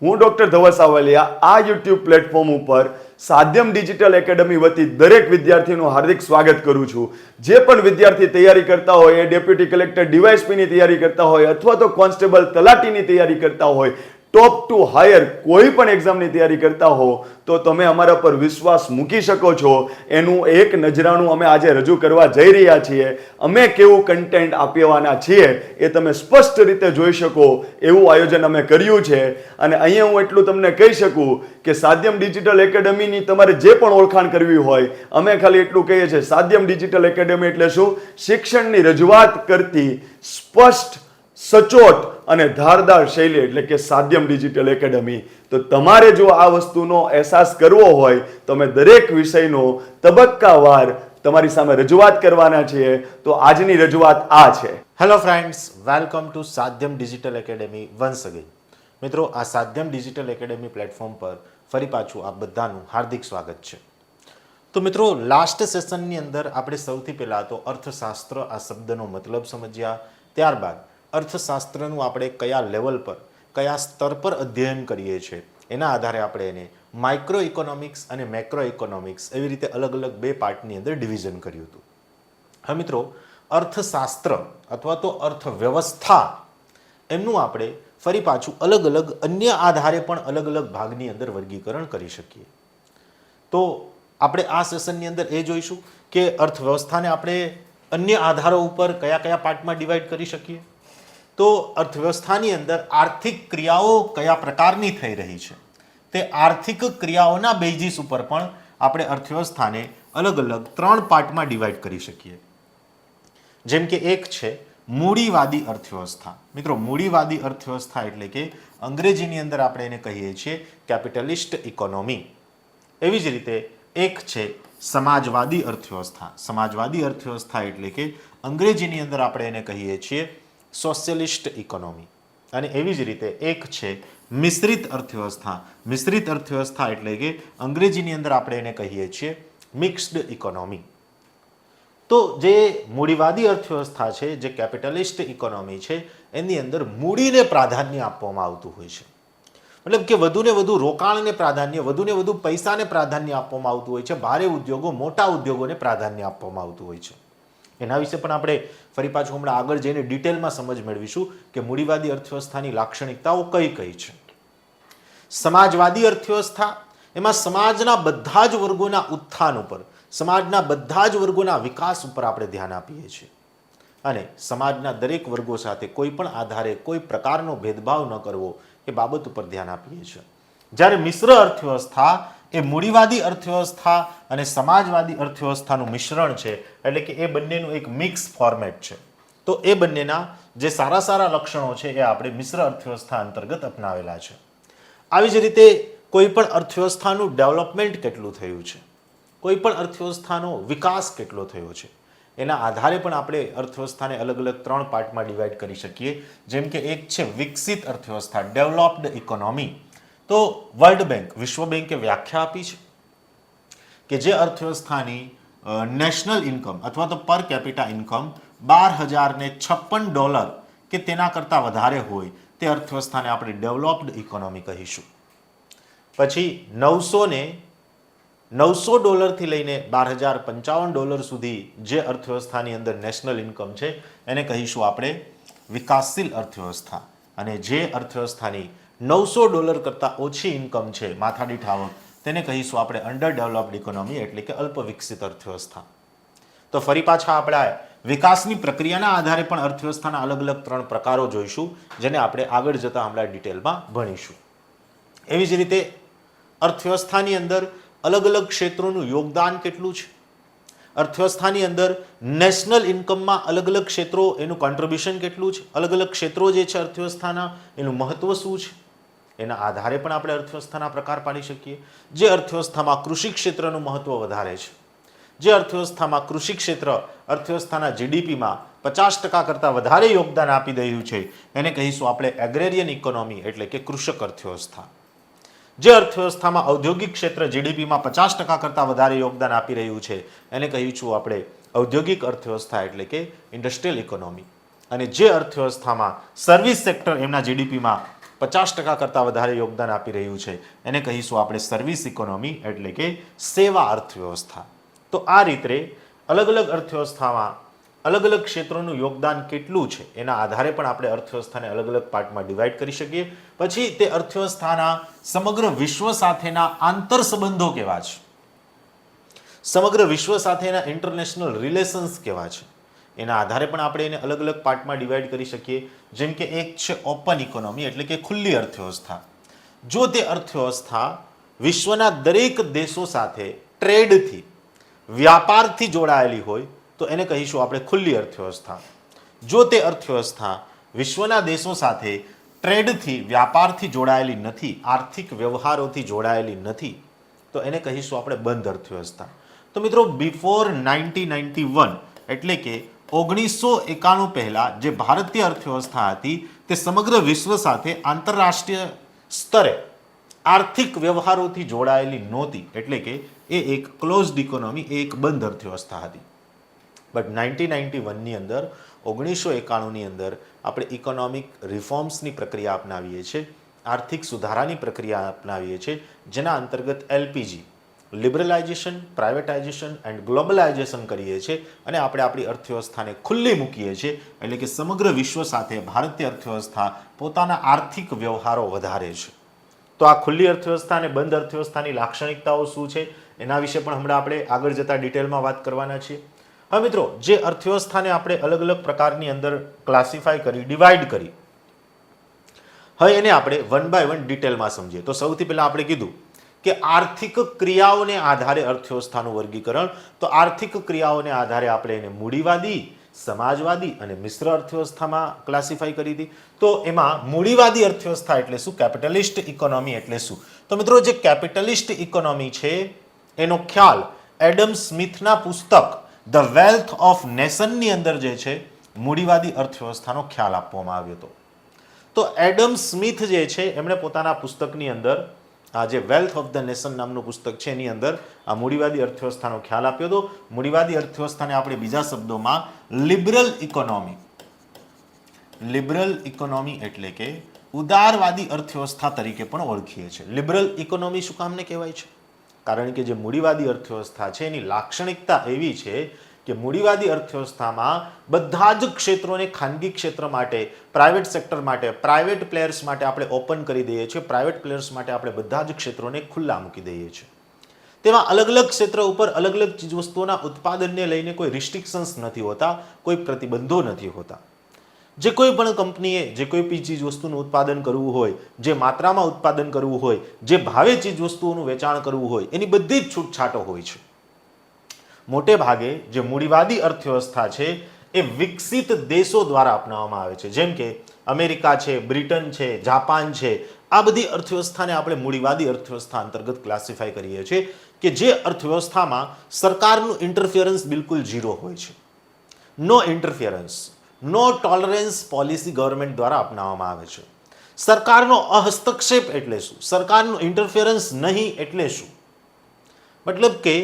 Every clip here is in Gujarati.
હું ડોક્ટર ધવલ સાવલિયા આ યુટ્યુબ પ્લેટફોર્મ ઉપર સાધ્યમ ડિજિટલ એકેડમી વતી દરેક વિદ્યાર્થીનું હાર્દિક સ્વાગત કરું છું. જે પણ વિદ્યાર્થી તૈયારી કરતા હોય, એ ડેપ્યુટી કલેક્ટર ડીવાયએસપીની તૈયારી કરતા હોય અથવા તો કોન્સ્ટેબલ તલાટીની તૈયારી કરતા હોય, ટોપ ટુ હાયર કોઈ પણ એક્ઝામની તૈયારી કરતા હો તો તમે અમારા પર વિશ્વાસ મૂકી શકો છો. એનું એક નજરાણું અમે આજે રજૂ કરવા જઈ રહ્યા છીએ. અમે કેવું કન્ટેન્ટ આપવાના છીએ એ તમે સ્પષ્ટ રીતે જોઈ શકો એવું આયોજન અમે કર્યું છે. અને અહીંયા હું એટલું તમને કહી શકું કે સાધ્યમ ડિજિટલ એકેડમીની તમારે જે પણ ઓળખાણ કરવી હોય, અમે ખાલી એટલું કહીએ છીએ, સાધ્યમ ડિજિટલ એકેડમી એટલે શું? શિક્ષણની રજૂઆત કરતી સ્પષ્ટ, સચોટ અને ધારદાર શૈલી એટલે કે સાધ્યમ ડિજિટલ એકેડમી. તો તમારે જો આ વસ્તુનો અહેસાસ કરવો હોય તો અમે દરેક વિષયનો તબક્કાવાર તમારી સામે રજૂઆત કરવાના છીએ. તો આજની રજૂઆત આ છે. Hello friends, welcome to Sadhyam digital academy once again. મિત્રો, આ સાધ્યમ ડિજિટલ એકેડમી પ્લેટફોર્મ પર ફરી પાછું આપ બધાનું હાર્દિક સ્વાગત છે. તો મિત્રો, લાસ્ટ સેશનની અંદર આપણે સૌથી પહેલાં તો અર્થશાસ્ત્ર આ શબ્દનો મતલબ સમજ્યા. ત્યારબાદ અર્થશાસ્ત્રનું આપણે કયા લેવલ પર, કયા સ્તર પર અધ્યયન કરીએ છીએ એના આધારે આપણે એને માઇક્રો ઇકોનોમિક્સ અને મેક્રો ઇકોનોમિક્સ એવી રીતે અલગ અલગ બે પાર્ટની અંદર ડિવિઝન કર્યું હતું. હા મિત્રો, અર્થશાસ્ત્ર અથવા તો અર્થવ્યવસ્થા એમનું આપણે ફરી પાછું અલગ અલગ અન્ય આધારે પણ અલગ અલગ ભાગની અંદર વર્ગીકરણ કરી શકીએ. તો આપણે આ સેશનની અંદર એ જોઈશું કે અર્થવ્યવસ્થાને આપણે અન્ય આધારો ઉપર કયા કયા પાર્ટમાં ડિવાઈડ કરી શકીએ. તો અર્થવ્યવસ્થાની અંદર આર્થિક ક્રિયાઓ કયા પ્રકારની થઈ રહી છે તે આર્થિક ક્રિયાઓના બેઝિસ ઉપર પણ આપણે અર્થવ્યવસ્થાને અલગ અલગ ત્રણ પાર્ટમાં ડિવાઈડ કરી શકીએ. જેમ કે એક છે મૂડીવાદી અર્થવ્યવસ્થા. મિત્રો, મૂડીવાદી અર્થવ્યવસ્થા એટલે કે અંગ્રેજીની અંદર આપણે એને કહીએ છીએ કેપિટલિસ્ટ ઇકોનોમી. એવી જ રીતે એક છે સમાજવાદી અર્થવ્યવસ્થા. સમાજવાદી અર્થવ્યવસ્થા એટલે કે અંગ્રેજીની અંદર આપણે એને કહીએ છીએ સોશિયલિસ્ટ ઇકોનોમી. અને એવી જ રીતે એક છે મિશ્રિત અર્થવ્યવસ્થા. મિશ્રિત અર્થવ્યવસ્થા એટલે કે અંગ્રેજીની અંદર આપણે એને કહીએ છીએ મિક્સ્ડ ઇકોનોમી. તો જે મૂડીવાદી અર્થવ્યવસ્થા છે, જે કેપિટલિસ્ટ ઇકોનોમી છે, એની અંદર મૂડીને પ્રાધાન્ય આપવામાં આવતું હોય છે. મતલબ કે વધુને વધુ રોકાણને પ્રાધાન્ય, વધુને વધુ પૈસાને પ્રાધાન્ય આપવામાં આવતું હોય છે. ભારે ઉદ્યોગો, મોટા ઉદ્યોગોને પ્રાધાન્ય આપવામાં આવતું હોય છે. એના વિશે પણ આપણે ફરી પાછું હમણાં આગળ જઈને ડિટેલમાં સમજ મેળવીશું કે મૂડીવાદી અર્થવ્યવસ્થાની લાક્ષણિકતાઓ કઈ કઈ છે. સમાજવાદી અર્થવ્યવસ્થા, એમાં સમાજના બધા જ વર્ગોના ઉત્થાન ઉપર, સમાજના બધા જ વર્ગોના વિકાસ ઉપર આપણે ધ્યાન આપીએ છીએ અને સમાજના દરેક વર્ગો સાથે કોઈ પણ આધારે કોઈ પ્રકારનો ભેદભાવ ન કરવો એ બાબત ઉપર ધ્યાન આપીએ છીએ. જ્યારે મિશ્ર અર્થવ્યવસ્થા એ મૂડીવાદી અર્થવ્યવસ્થા અને સમાજવાદી અર્થવ્યવસ્થાનું મિશ્રણ છે, એટલે કે એ બંનેનું એક મિક્સ ફોર્મેટ છે. તો એ બંનેના જે સારા સારા લક્ષણો છે એ આપણે મિશ્ર અર્થવ્યવસ્થા અંતર્ગત અપનાવેલા છે. આવી જ રીતે કોઈ પણ અર્થવ્યવસ્થાનું ડેવલપમેન્ટ કેટલું થયું છે, કોઈ પણ અર્થવ્યવસ્થાનો વિકાસ કેટલો થયો છે, એના આધારે પણ આપણે અર્થવ્યવસ્થાને અલગ અલગ ત્રણ પાર્ટમાં ડિવાઈડ કરી શકીએ. જેમ કે એક છે વિકસિત અર્થવ્યવસ્થા, ડેવલપ્ડ ઇકોનોમી. તો વર્લ્ડ બેંક, વિશ્વ બેંકે વ્યાખ્યા આપી છે કે જે અર્થવ્યવસ્થાની નેશનલ ઇન્કમ અથવા તો પર કેપિટા ઇન્કમ $12,056 કે તેના કરતાં વધારે હોય તે અર્થવ્યવસ્થાને આપણે ડેવલપ્ડ ઇકોનોમી કહીશું. પછી $900 થી લઈને $12,055 સુધી જે અર્થવ્યવસ્થાની અંદર નેશનલ ઇન્કમ છે એને કહીશું આપણે વિકાસશીલ અર્થવ્યવસ્થા. અને જે અર્થવ્યવસ્થાની $900 કરતાં ઓછી ઇન્કમ છે માથાદીઠ આવક, તેને કહીશું આપણે અંડર ડેવલપ્ડ ઇકોનોમી એટલે કે અલ્પ વિકસિત અર્થવ્યવસ્થા. તો ફરી પાછા આપણે વિકાસની પ્રક્રિયાના આધારે પણ અર્થવ્યવસ્થાના અલગ અલગ ત્રણ પ્રકારો જોઈશું, જેને આપણે આગળ જતા હમણાં ડિટેલમાં ભણીશું. એવી જ રીતે અર્થવ્યવસ્થાની અંદર અલગ અલગ ક્ષેત્રોનું યોગદાન કેટલું છે, અર્થવ્યવસ્થાની અંદર નેશનલ ઇન્કમમાં અલગ અલગ ક્ષેત્રો એનું કોન્ટ્રીબ્યુશન કેટલું છે, અલગ અલગ ક્ષેત્રો જે છે અર્થવ્યવસ્થાના એનું મહત્વ શું છે, એના આધારે પણ આપણે અર્થવ્યવસ્થાના પ્રકાર પાડી શકીએ. જે અર્થવ્યવસ્થામાં કૃષિ ક્ષેત્રનું મહત્વ વધારે છે, જે અર્થવ્યવસ્થામાં કૃષિ ક્ષેત્ર અર્થવ્યવસ્થાના જીડીપીમાં 50% કરતાં વધારે યોગદાન આપી રહ્યું છે, એને કહીશું આપણે એગ્રેરિયન ઇકોનોમી એટલે કે કૃષક અર્થવ્યવસ્થા. જે અર્થવ્યવસ્થામાં ઔદ્યોગિક ક્ષેત્ર જીડીપીમાં 50% કરતાં વધારે યોગદાન આપી રહ્યું છે એને કહીશું આપણે ઔદ્યોગિક અર્થવ્યવસ્થા એટલે કે ઇન્ડસ્ટ્રીયલ ઇકોનોમી. અને જે અર્થવ્યવસ્થામાં સર્વિસ સેક્ટર એમના જીડીપીમાં 50% કરતાં વધારે યોગદાન આપી રહ્યું છે એને કહીશું આપણે સર્વિસ ઇકોનોમી એટલે કે સેવા અર્થવ્યવસ્થા. તો આ રીતે અલગ અલગ અર્થવ્યવસ્થામાં અલગ અલગ ક્ષેત્રોનું યોગદાન કેટલું છે એના આધારે પણ આપણે અર્થવ્યવસ્થાને અલગ અલગ પાર્ટમાં ડિવાઈડ કરી શકીએ. પછી તે અર્થવ્યવસ્થાના સમગ્ર વિશ્વ સાથેના આંતર સંબંધો કેવા છે, સમગ્ર વિશ્વ સાથેના ઇન્ટરનેશનલ રિલેશન્સ કેવા છે એના આધારે પણ આપણે એને અલગ અલગ પાર્ટમાં ડિવાઈડ કરી શકીએ. જેમ કે એક છે ઓપન ઇકોનોમી એટલે કે ખુલ્લી અર્થવ્યવસ્થા. જો તે અર્થવ્યવસ્થા વિશ્વના દરેક દેશો સાથે ટ્રેડથી વ્યાપારથી જોડાયેલી હોય તો એને કહીશું આપણે ખુલ્લી અર્થવ્યવસ્થા. જો તે અર્થવ્યવસ્થા વિશ્વના દેશો સાથે ટ્રેડથી વ્યાપારથી જોડાયેલી નથી, આર્થિક વ્યવહારોથી જોડાયેલી નથી તો એને કહીશું આપણે બંધ અર્થવ્યવસ્થા. તો મિત્રો બિફોર 1991 એટલે કે 1991 પહેલા જે ભારતીય અર્થવ્યવસ્થા હતી તે સમગ્ર વિશ્વ સાથે આંતરરાષ્ટ્રીય સ્તરે આર્થિક વ્યવહારોથી જોડાયેલી નહોતી, એટલે કે એ એક ક્લોઝડ ઇકોનોમી, એક બંધ અર્થવ્યવસ્થા હતી. બટ 1991ની અંદર 1991ની અંદર આપણે ઇકોનોમિક રિફોર્મ્સની પ્રક્રિયા અપનાવીએ છીએ, આર્થિક સુધારાની પ્રક્રિયા અપનાવીએ છીએ, જેના અંતર્ગત એલપીજી લિબરલાઇઝેશન, પ્રાઇવેટાઇઝેશન એન્ડ ગ્લોબલાઇઝેશન કરીએ છીએ અને આપણે આપણી અર્થવ્યવસ્થાને ખુલ્લી મૂકીએ છીએ. એટલે કે સમગ્ર વિશ્વ સાથે ભારતીય અર્થવ્યવસ્થા પોતાના આર્થિક વ્યવહારો વધારે છે. તો આ ખુલ્લી અર્થવ્યવસ્થા અને બંધ અર્થવ્યવસ્થાની લાક્ષણિકતાઓ શું છે એના વિશે પણ હમણાં આપણે આગળ જતા ડિટેલમાં વાત કરવાના છીએ. હવે મિત્રો, જે અર્થવ્યવસ્થાને આપણે અલગ અલગ પ્રકારની અંદર ક્લાસિફાઈ કરી, ડિવાઈડ કરી, હવે એને આપણે વન બાય વન ડિટેલમાં સમજીએ. તો સૌથી પહેલા આપણે કીધું કે આર્થિક ક્રિયાઓને આધારે અર્થવ્યવસ્થાનું વર્ગીકરણ. તો આર્થિક ક્રિયાઓને આધારે આપણે એને મૂડીવાદી, સમાજવાદી અને મિશ્ર અર્થવ્યવસ્થામાં ક્લાસિફાઈ કરી હતી. તો એમાં મૂડીવાદી અર્થવ્યવસ્થા એટલે શું, કેપિટલિસ્ટ ઇકોનોમી એટલે શું? તો મિત્રો, જે કેપિટલિસ્ટ ઇકોનોમી છે એનો ખ્યાલ એડમ સ્મિથના પુસ્તક ધ વેલ્થ ઓફ નેશનની અંદર જે છે મૂડીવાદી અર્થવ્યવસ્થાનો ખ્યાલ આપવામાં આવ્યો હતો. તો એડમ સ્મિથ જે છે એમણે પોતાના પુસ્તકની અંદર આ જે વેલ્થ ઓફ ધ નેશન નામનું પુસ્તક છે એની અંદર આ મૂડીવાદી અર્થવ્યવસ્થાનો ખ્યાલ આપ્યો હતો. મૂડીવાદી અર્થવ્યવસ્થાને આપણે બીજા શબ્દોમાં લિબરલ ઇકોનોમી એટલે કે ઉદારવાદી અર્થવ્યવસ્થા તરીકે પણ ઓળખીએ છીએ. લિબરલ ઇકોનોમી શું કામને કહેવાય છે? કારણ કે જે મૂડીવાદી અર્થવ્યવસ્થા છે એની લાક્ષણિકતા એવી છે કે મૂડીવાદી અર્થવ્યવસ્થામાં બધા જ ક્ષેત્રોને ખાનગી ક્ષેત્ર માટે, પ્રાઇવેટ સેક્ટર માટે, પ્રાઇવેટ પ્લેયર્સ માટે આપણે ઓપન કરી દઈએ છીએ. પ્રાઇવેટ પ્લેયર્સ માટે આપણે બધા જ ક્ષેત્રોને ખુલ્લા મૂકી દઈએ છીએ. તેમાં અલગ અલગ ક્ષેત્ર ઉપર અલગ અલગ ચીજવસ્તુઓના ઉત્પાદનને લઈને કોઈ રિસ્ટ્રિક્શન્સ નથી હોતા, કોઈ પ્રતિબંધો નથી હોતા. જે કોઈ પણ કંપનીએ જે કોઈ પણ ચીજવસ્તુનું ઉત્પાદન કરવું હોય, જે માત્રામાં ઉત્પાદન કરવું હોય, જે ભાવે ચીજવસ્તુઓનું વેચાણ કરવું હોય, એની બધી જ છૂટછાટો હોય છે. મોટે ભાગે જે મૂડીવાદી અર્થવ્યવસ્થા છે એ વિકસિત દેશો દ્વારા અપનાવવામાં આવે છે. જેમ કે અમેરિકા છે, બ્રિટન છે, જાપાન છે. આ બધી અર્થવ્યવસ્થાને આપણે મૂડીવાદી અર્થવ્યવસ્થા અંતર્ગત ક્લાસિફાઈ કરીએ છીએ કે જે અર્થવ્યવસ્થામાં સરકારનું ઇન્ટરફિયરન્સ બિલકુલ ઝીરો હોય છે. નો ઇન્ટરફિયરન્સ, નો ટોલરન્સ પોલિસી ગવર્મેન્ટ દ્વારા અપનાવવામાં આવે છે. સરકારનો હસ્તક્ષેપ એટલે શું? સરકારનું ઇન્ટરફિયરન્સ નહીં એટલે શું? મતલબ કે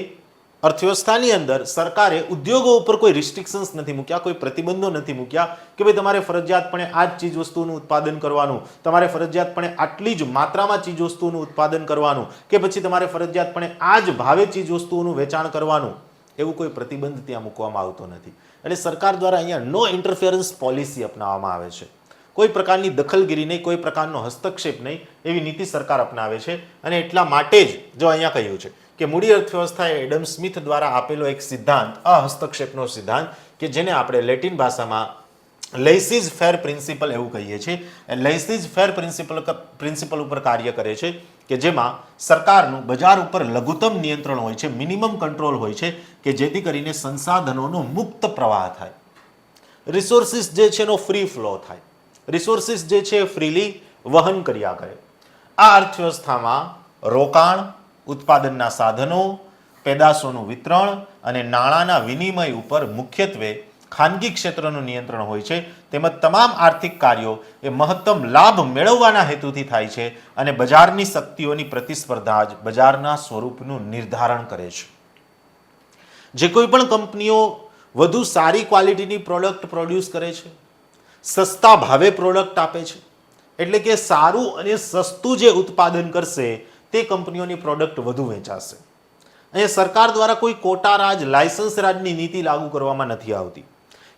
અર્થવ્યવસ્થાની અંદર સરકારે ઉદ્યોગો ઉપર કોઈ રિસ્ટ્રિક્શન્સ નથી મૂક્યા, કોઈ પ્રતિબંધો નથી મૂક્યા કે ભાઈ તમારે ફરજિયાતપણે આ જ ચીજ વસ્તુનું ઉત્પાદન કરવાનું, તમારે ફરજિયાતપણે આટલી જ માત્રામાં ચીજ વસ્તુનું ઉત્પાદન કરવાનું, કે પછી તમારે ફરજિયાતપણે આ જ ભાવે ચીજ વસ્તુઓનું વેચાણ કરવાનું, એવું કોઈ પ્રતિબંધ ત્યાં મૂકવામાં આવતો નથી. એટલે સરકાર દ્વારા અહીંયા નો ઇન્ટરફિયરન્સ પોલિસી અપનાવવામાં આવે છે. કોઈ પ્રકારની દખલગીરી નહીં, કોઈ પ્રકારનો હસ્તક્ષેપ નહીં, એવી નીતિ સરકાર અપનાવે છે. અને એટલા માટે જ જો અહીંયા કહ્યું છે કે મૂડી અર્થવ્યવસ્થા એ એડમ સ્મિથ દ્વારા આપેલો એક સિદ્ધાંત, અહસ્તક્ષેપનો સિદ્ધાંત, કે જેને આપણે લેટિન ભાષામાં લેઇસીઝ ફેર પ્રિન્સિપલ એવું કહીએ છીએ. લેઇસીઝ ફેર પ્રિન્સિપલ ઉપર કાર્ય કરે છે કે જેમાં સરકારનું બજાર ઉપર લઘુત્તમ નિયંત્રણ હોય છે, મિનિમમ કંટ્રોલ હોય છે, કે જેથી કરીને સંસાધનોનો મુક્ત પ્રવાહ થાય, રિસોર્સિસ જે છે એનો ફ્રી ફ્લો થાય, રિસોર્સિસ જે છે ફ્રીલી વહન કર્યા કરે. આ અર્થવ્યવસ્થામાં રોકાણ, ઉત્પાદનના સાધનો, પેદાશોનું વિતરણ અને નાણાંના વિનિમય ઉપર મુખ્યત્વે ખાનગી ક્ષેત્રનું નિયંત્રણ હોય છે. તેમજ તમામ આર્થિક કાર્યો એ મહત્તમ લાભ મેળવવાના હેતુથી થાય છે અને બજારની શક્તિઓની પ્રતિસ્પર્ધા જ બજારના સ્વરૂપનું નિર્ધારણ કરે છે. જે કોઈ પણ કંપનીઓ વધુ સારી ક્વોલિટીની પ્રોડક્ટ પ્રોડ્યુસ કરે છે, સસ્તા ભાવે પ્રોડક્ટ આપે છે, એટલે કે સારું અને સસ્તું જે ઉત્પાદન કરશે તે કંપનીઓની પ્રોડક્ટ વધુ વેચાશે. અહીંયા સરકાર દ્વારા કોઈ કોટા રાજ, લાયસન્સ રાજની નીતિ લાગુ કરવામાં નથી આવતી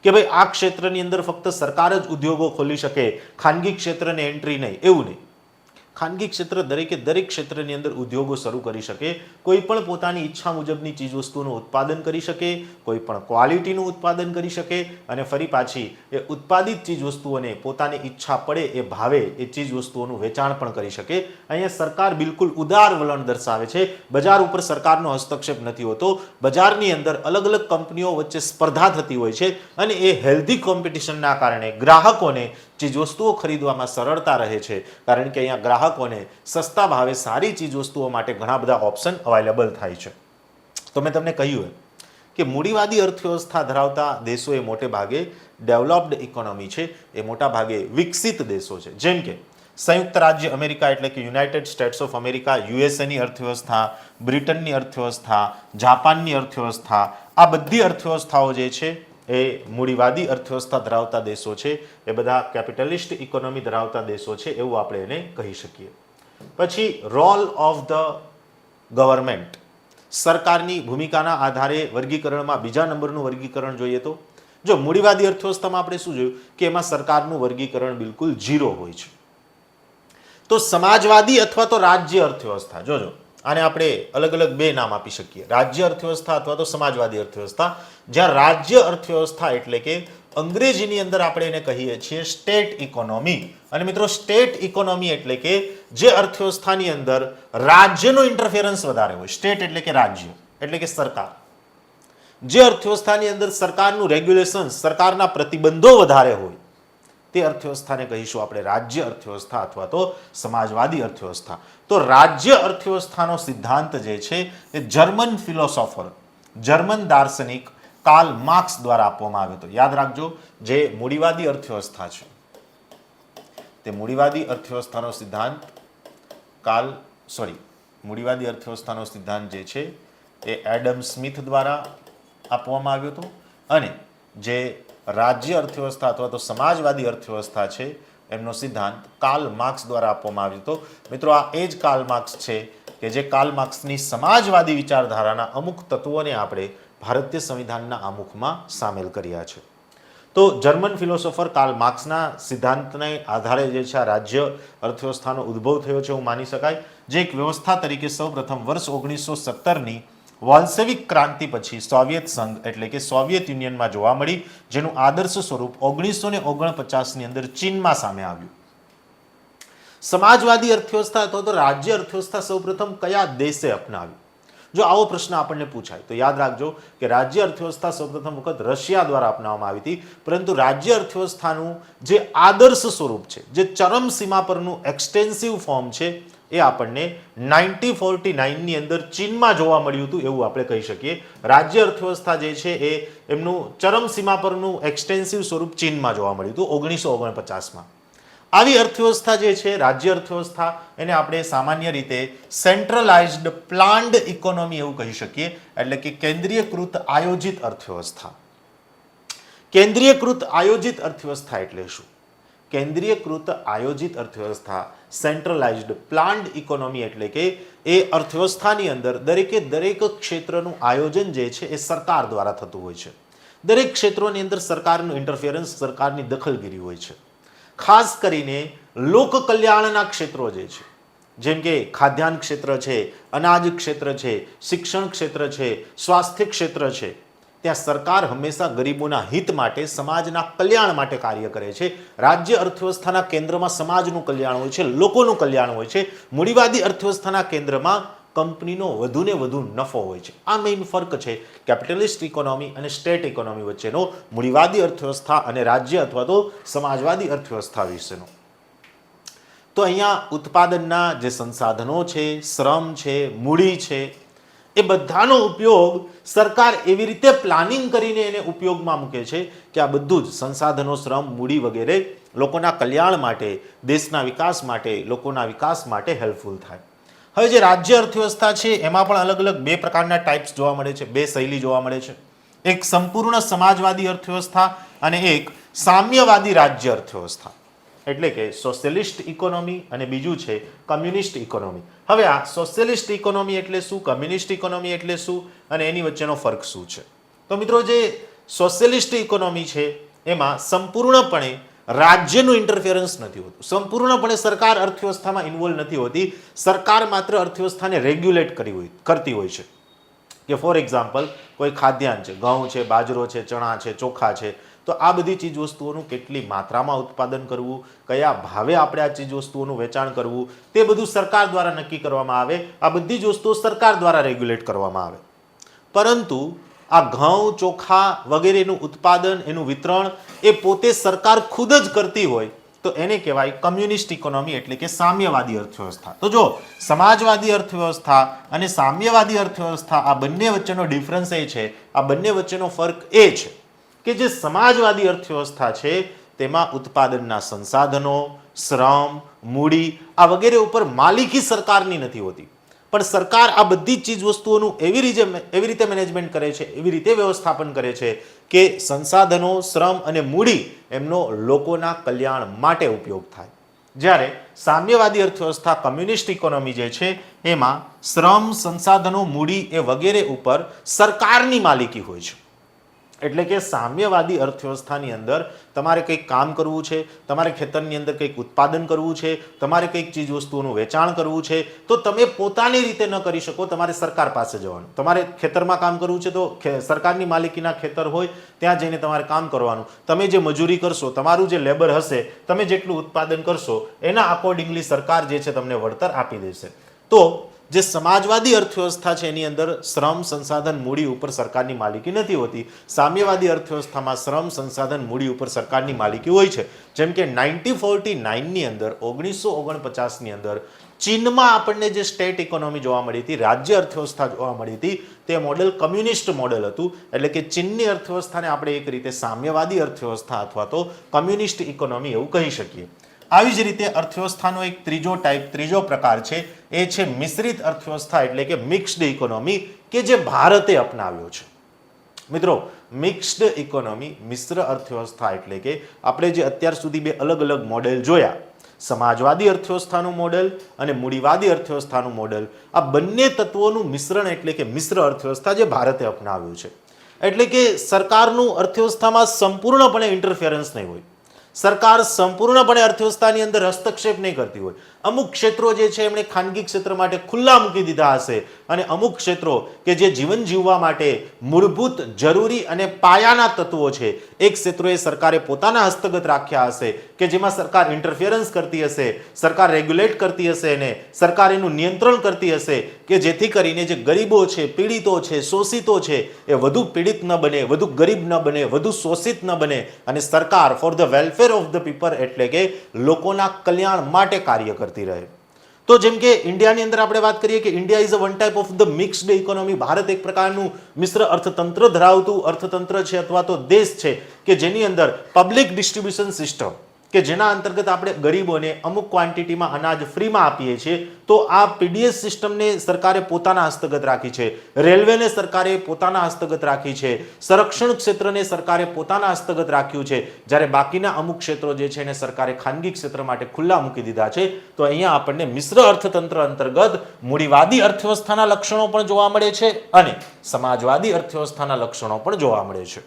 કે ભાઈ આ ક્ષેત્રની અંદર ફક્ત સરકાર જ ઉદ્યોગો ખોલી શકે, ખાનગી ક્ષેત્રને એન્ટ્રી નહીં, એવું નહીં. ખાનગી ક્ષેત્ર દરેકે દરેક ક્ષેત્રની અંદર ઉદ્યોગો શરૂ કરી શકે, કોઈ પણ પોતાની ઈચ્છા મુજબની ચીજ વસ્તુઓનું ઉત્પાદન કરી શકે, કોઈ પણ ક્વોલિટીનું ઉત્પાદન કરી શકે અને ફરી પાછી એ ઉત્પાદિત ચીજ વસ્તુઓને પોતાની ઈચ્છા પડે એ ભાવે એ ચીજ વસ્તુઓનું વેચાણ પણ કરી શકે. અહીંયા સરકાર બિલકુલ ઉદાર વલણ દર્શાવે છે. બજાર ઉપર સરકારનો હસ્તક્ષેપ નથી હોતો. બજારની અંદર અલગ અલગ કંપનીઓ વચ્ચે સ્પર્ધા થતી હોય છે અને એ હેલ્ધી કોમ્પિટિશનના કારણે ગ્રાહકોને ચીજવસ્તુઓ ખરીદવામાં સરળતા રહે છે, કારણ કે અહીંયા ગ્રાહકોને સસ્તા ભાવે સારી ચીજવસ્તુઓ માટે ઘણા બધા ઓપ્શન અવેલેબલ થાય છે. તો મેં તમને કહ્યું કે મૂડીવાદી અર્થવ્યવસ્થા ધરાવતા દેશો એ મોટે ભાગે ડેવલપ્ડ ઇકોનોમી છે, એ મોટા ભાગે વિકસિત દેશો છે. જેમ કે સંયુક્ત રાજ્ય અમેરિકા એટલે કે યુનાઇટેડ સ્ટેટ્સ ઓફ અમેરિકા, યુએસએની અર્થવ્યવસ્થા, બ્રિટનની અર્થવ્યવસ્થા, જાપાનની અર્થવ્યવસ્થા, આ બધી અર્થવ્યવસ્થાઓ જે છે એ મૂડીવાદી અર્થવ્યવસ્થા ધરાવતા દેશો છે. એ બધા કેપિટલિસ્ટ ઇકોનોમી ધરાવતા દેશો છે એવું આપણે એને કહી શકીએ. પછી રોલ ઓફ ધ ગવર્મેન્ટ, સરકારની ભૂમિકાના આધારે વર્ગીકરણમાં બીજા નંબરનું વર્ગીકરણ જોઈએ તો જો મૂડીવાદી અર્થવ્યવસ્થામાં આપણે શું જોયું કે એમાં સરકારનું વર્ગીકરણ બિલકુલ 0 હોય છે. તો સમાજવાદી અથવા તો રાજ્ય અર્થવ્યવસ્થા, જોજો આને આપણે અલગ અલગ બે નામ આપી શકીએ, રાજ્ય અર્થવ્યવસ્થા અથવા તો સમાજવાદી અર્થવ્યવસ્થા. જ્યાં રાજ્ય અર્થવ્યવસ્થા એટલે કે અંગ્રેજીની અંદર આપણે એને કહીએ છીએ સ્ટેટ ઇકોનોમી. અને મિત્રો સ્ટેટ ઇકોનોમી એટલે કે જે અર્થવ્યવસ્થાની અંદર રાજ્યનો ઇન્ટરફેરન્સ વધારે હોય. સ્ટેટ એટલે કે રાજ્ય એટલે કે સરકાર. જે અર્થવ્યવસ્થાની અંદર સરકારનું રેગ્યુલેશન, સરકારના પ્રતિબંધો વધારે હોય તે અર્થવ્યવસ્થાને કહીશું આપણે રાજ્ય અર્થવ્યવસ્થા અથવા તો સમાજવાદી અર્થવ્યવસ્થા. તો રાજ્ય અર્થવ્યવસ્થાનો સિદ્ધાંત જે છે એ જર્મન ફિલોસોફર, જર્મન દાર્શનિક કાર્લ માર્ક્સ દ્વારા આપવામાં આવ્યો હતો. યાદ રાખજો, જે મૂડીવાદી અર્થવ્યવસ્થા છે તે મૂડીવાદી અર્થવ્યવસ્થાનો સિદ્ધાંત મૂડીવાદી અર્થવ્યવસ્થાનો સિદ્ધાંત જે છે એ એડમ સ્મિથ દ્વારા આપવામાં આવ્યો હતો અને જે રાજ્ય અર્થવ્યવસ્થા અથવા તો સમાજવાદી અર્થવ્યવસ્થા છે એમનો સિદ્ધાંત કાર્લ માર્ક્સ દ્વારા આપવામાં આવ્યો હતો. મિત્રો આ એ જ કાર્લ માર્ક્સ છે કે જે કાર્લ માર્ક્સની સમાજવાદી વિચારધારાના અમુક તત્વોને આપણે ભારતીય સંવિધાનના આમુખમાં સામેલ કર્યા છે. તો જર્મન ફિલોસોફર કાર્લ માર્ક્સના સિદ્ધાંતને આધારે જે છે આ રાજ્ય અર્થવ્યવસ્થાનો ઉદ્ભવ થયો છે એવું માની શકાય, જે એક વ્યવસ્થા તરીકે સૌપ્રથમ વર્ષ 1917ની વોલ્સેવિક ક્રાંતિ પછી સોવિયત સંઘ એટલે કે સોવિયત યુનિયનમાં જોવા મળી, જેનું આદર્શ સ્વરૂપ 1949ની અંદર ચીનમાં સામે આવ્યું. સમાજવાદી અર્થવ્યવસ્થા અથવા તો રાજ્ય અર્થવ્યવસ્થા સૌપ્રથમ કયા દેશે અપનાવી? જો આવો પ્રશ્ન આપણને પૂછાય તો યાદ રાખજો કે રાજ્ય અર્થવ્યવસ્થા સૌપ્રથમ વખત રશિયા દ્વારા અપનાવવામાં આવી હતી, પરંતુ રાજ્ય અર્થવ્યવસ્થાનું જે આદર્શ સ્વરૂપ છે, જે ચરમ સીમા પરનું એક્સટેન્સિવ ફોર્મ છે એ આપણને 1949ની અંદર ચીનમાં જોવા મળ્યું હતું એવું આપણે કહી શકીએ. રાજ્ય અર્થવ્યવસ્થા જે છે એ એમનું ચરમ સીમા પરનું એક્સટેન્સિવ સ્વરૂપ ચીનમાં જોવા મળ્યું હતું 1949માં. આવી અર્થવ્યવસ્થા જે છે રાજ્ય અર્થવ્યવસ્થા, એને આપણે સામાન્ય રીતે સેન્ટ્રલાઇઝ્ડ પ્લાન્ડ ઇકોનોમી એવું કહી શકીએ, એટલે કે કેન્દ્રીયકૃત આયોજિત અર્થવ્યવસ્થા. કેન્દ્રીયકૃત આયોજિત અર્થવ્યવસ્થા એટલે શું? કેન્દ્રીયકૃત આયોજિત અર્થવ્યવસ્થા, સેન્ટ્રલાઇઝ્ડ પ્લાન્ડ ઇકોનોમી એટલે કે એ અર્થવ્યવસ્થાની અંદર દરેકે દરેક ક્ષેત્રનું આયોજન જે છે એ સરકાર દ્વારા થતું હોય છે. દરેક ક્ષેત્રોની અંદર સરકારનું ઇન્ટરફિયરન્સ, સરકારની દખલગીરી હોય છે. ખાસ કરીને લોક કલ્યાણના ક્ષેત્રો જે છે, જેમ કે ખાદ્યાન્ન ક્ષેત્ર છે, અનાજ ક્ષેત્ર છે, શિક્ષણ ક્ષેત્ર છે, સ્વાસ્થ્ય ક્ષેત્ર છે, ત્યાં સરકાર હંમેશા ગરીબોના હિત માટે, સમાજના કલ્યાણ માટે કાર્ય કરે છે. રાજ્ય અર્થવ્યવસ્થાના કેન્દ્રમાં સમાજનું કલ્યાણ હોય છે, લોકોનું કલ્યાણ હોય છે. મૂડીવાદી અર્થવ્યવસ્થાના કેન્દ્રમાં કંપનીનો વધુને વધુ નફો હોય છે. આ મેઇન ફર્ક છે કેપિટલિસ્ટ ઇકોનોમી અને સ્ટેટ ઇકોનોમી વચ્ચેનો, મૂડીવાદી અર્થવ્યવસ્થા અને રાજ્ય અથવા તો સમાજવાદી અર્થવ્યવસ્થા વિશેનો. તો અહીંયા ઉત્પાદનના જે સંસાધનો છે, શ્રમ છે, મૂડી છે, એ બધાનો ઉપયોગ સરકાર એવી રીતે પ્લાનિંગ કરીને એને ઉપયોગમાં મૂકે છે કે આ બધું જ સંસાધનો, શ્રમ, મૂડી વગેરે લોકોના કલ્યાણ માટે, દેશના વિકાસ માટે, લોકોના વિકાસ માટે હેલ્પફુલ થાય. હવે જે રાજ્ય અર્થવ્યવસ્થા છે એમાં પણ અલગ અલગ બે પ્રકારના ટાઈપ્સ જોવા મળે છે, બે શૈલી જોવા મળે છે. એક સંપૂર્ણ સમાજવાદી અર્થવ્યવસ્થા અને એક સામ્યવાદી રાજ્ય અર્થવ્યવસ્થા. એટલે કે સોશિયલિસ્ટ ઇકોનોમી અને બીજું છે કમ્યુનિસ્ટ ઇકોનોમી. હવે આ સોશિયલિસ્ટ ઇકોનોમી એટલે શું, કમ્યુનિસ્ટ ઇકોનોમી એટલે શું અને એની વચ્ચેનો ફરક શું છે? તો મિત્રો, જે સોશિયલિસ્ટ ઇકોનોમી છે એમાં સંપૂર્ણપણે રાજ્યનું ઇન્ટરફિયરન્સ નથી હોતું, સંપૂર્ણપણે સરકાર અર્થવ્યવસ્થામાં ઇન્વોલ્વ નથી હોતી. સરકાર માત્ર અર્થવ્યવસ્થાને રેગ્યુલેટ કરતી હોય છે. કે ફોર એક્ઝામ્પલ, કોઈ ખાદ્યાન્ન છે, ઘઉં છે, બાજરો છે, ચણા છે, ચોખા છે, તો આ બધી ચીજ વસ્તુઓનું કેટલી માત્રામાં ઉત્પાદન કરવું, કયા ભાવે આપણે આ ચીજ વસ્તુઓનું વેચાણ કરવું, તે બધું સરકાર દ્વારા નક્કી કરવામાં આવે. આ બધી જ વસ્તુઓ સરકાર દ્વારા રેગ્યુલેટ કરવામાં આવે. પરંતુ આ ઘઉં, ચોખા વગેરેનું ઉત્પાદન, એનું વિતરણ એ પોતે સરકાર ખુદ જ કરતી હોય તો એને કહેવાય કમ્યુનિસ્ટ ઇકોનોમી, એટલે કે સામ્યવાદી અર્થવ્યવસ્થા. તો જો સમાજવાદી અર્થવ્યવસ્થા અને સામ્યવાદી અર્થવ્યવસ્થા, આ બંને વચ્ચેનો ડિફરન્સ એ છે, આ બંને વચ્ચેનો ફરક એ છે કે જે સમાજવાદી અર્થવ્યવસ્થા છે તેમાં ઉત્પાદનના સંસાધનો, શ્રમ, મૂડી આ વગેરે ઉપર માલિકી સરકારની નથી હોતી, પણ સરકાર આ બધી જ ચીજ વસ્તુઓનું એવી રીતે મેનેજમેન્ટ કરે છે, એવી રીતે વ્યવસ્થાપન કરે છે કે સંસાધનો, શ્રમ અને મૂડી એમનો લોકોના કલ્યાણ માટે ઉપયોગ થાય. જ્યારે સામ્યવાદી અર્થવ્યવસ્થા, કમ્યુનિસ્ટ ઇકોનોમી જે છે એમાં શ્રમ, સંસાધનો, મૂડી એ વગેરે ઉપર સરકારની માલિકી હોય છે. એટલે કે સામ્યવાદી અર્થવ્યવસ્થાની અંદર તમારે કંઈક કામ કરવું છે, તમારે ખેતરની અંદર કંઈક ઉત્પાદન કરવું છે, તમારે કંઈક ચીજ વસ્તુઓનું વેચાણ કરવું છે, તો તમે પોતાની રીતે ન કરી શકો, તમારે સરકાર પાસે જવાનું. તમારે ખેતરમાં કામ કરવું છે તો સરકારની માલિકીના ખેતર હોય ત્યાં જઈને તમારે કામ કરવાનું. તમે જે મજૂરી કરશો, તમારું જે લેબર હશે, તમે જેટલું ઉત્પાદન કરશો એના અકોર્ડિંગલી સરકાર જે છે તમને વળતર આપી દેશે. તો જે સમાજવાદી અર્થવ્યવસ્થા છે એની અંદર શ્રમ, સંસાધન, મૂડી ઉપર સરકારની માલિકી નથી હોતી. સામ્યવાદી અર્થવ્યવસ્થામાં શ્રમ, સંસાધન, મૂડી ઉપર સરકારની માલિકી હોય છે. જેમ કે 1949ની અંદર, 1949ની અંદર ચીનમાં આપણને જે સ્ટેટ ઇકોનોમી જોવા મળી હતી, રાજ્ય અર્થવ્યવસ્થા જોવા મળી હતી, તે મોડેલ કમ્યુનિસ્ટ મોડેલ હતું. એટલે કે ચીનની અર્થવ્યવસ્થાને આપણે એક રીતે સામ્યવાદી અર્થવ્યવસ્થા અથવા તો કમ્યુનિસ્ટ ઇકોનોમી એવું કહી શકીએ. આવી જ રીતે અર્થવ્યવસ્થાનો એક ત્રીજો પ્રકાર છે, એ છે મિશ્રિત અર્થવ્યવસ્થા, એટલે કે મિક્સ્ડ ઇકોનોમી, કે જે ભારતે અપનાવ્યો છે. મિત્રો, મિક્સ્ડ ઇકોનોમી, મિશ્ર અર્થવ્યવસ્થા એટલે કે આપણે જે અત્યાર સુધી બે અલગ અલગ મોડેલ જોયા, સમાજવાદી અર્થવ્યવસ્થાનું મોડેલ અને મૂડીવાદી અર્થવ્યવસ્થાનું મોડેલ, આ બંને તત્વોનું મિશ્રણ એટલે કે મિશ્ર અર્થવ્યવસ્થા જે ભારતે અપનાવ્યું છે. એટલે કે સરકારનું અર્થવ્યવસ્થામાં સંપૂર્ણપણે ઇન્ટરફિયરન્સ નહીં હોય, સરકાર સંપૂર્ણપણે અર્થવ્યવસ્થાની અંદર હસ્તક્ષેપ નહીં કરતી હોય. અમુક ક્ષેત્રો જે છે એમણે ખાનગી ક્ષેત્ર માટે ખુલ્લા મૂકી દીધા હશે, અને અમુક ક્ષેત્રો કે જે જીવન જીવવા માટે મૂળભૂત, જરૂરી અને પાયાના તત્વો છે, એક ક્ષેત્રોએ સરકારે પોતાના હસ્તગત રાખ્યા હશે કે જેમાં સરકાર ઇન્ટરફિયરન્સ કરતી હશે, સરકાર રેગ્યુલેટ કરતી હશે, અને સરકાર એનું નિયંત્રણ કરતી હશે કે જેથી કરીને જે ગરીબો છે, પીડિતો છે, શોષિતો છે એ વધુ પીડિત ન બને, વધુ ગરીબ ન બને, વધુ શોષિત ન બને, અને સરકાર for the welfare of the people એટલે કે લોકોના કલ્યાણ માટે કાર્ય કરતી રહે. તો જેમ કે ઇન્ડિયાની અંદર આપણે વાત કરીએ કે India is a one type of the mixed economy. Bharat એક પ્રકારનું મિશ્ર અર્થતંત્ર ધરાવતું અર્થતંત્ર છે અથવા તો દેશ છે કે જેની અંદર પબ્લિક ડિસ્ટ્રીબ્યુશન સિસ્ટમ, કે જેના અંતર્ગત આપણે ગરીબોને અમુક ક્વોન્ટિટીમાં અનાજ ફ્રીમાં આપીએ છીએ. તો આ પીડીએસ સિસ્ટમને સરકારે પોતાના હસ્તગત રાખી છે, રેલવેને સરકારે પોતાના હસ્તગત રાખી છે, સંરક્ષણ ક્ષેત્રને સરકારે પોતાના હસ્તગત રાખ્યું છે, જ્યારે બાકીના અમુક ક્ષેત્રો જે છે એને સરકારે ખાનગી ક્ષેત્ર માટે ખુલ્લા મૂકી દીધા છે. તો અહીંયા આપણને મિશ્ર અર્થતંત્ર અંતર્ગત મૂડીવાદી અર્થવ્યવસ્થાના લક્ષણો પણ જોવા મળે છે અને સમાજવાદી અર્થવ્યવસ્થાના લક્ષણો પણ જોવા મળે છે.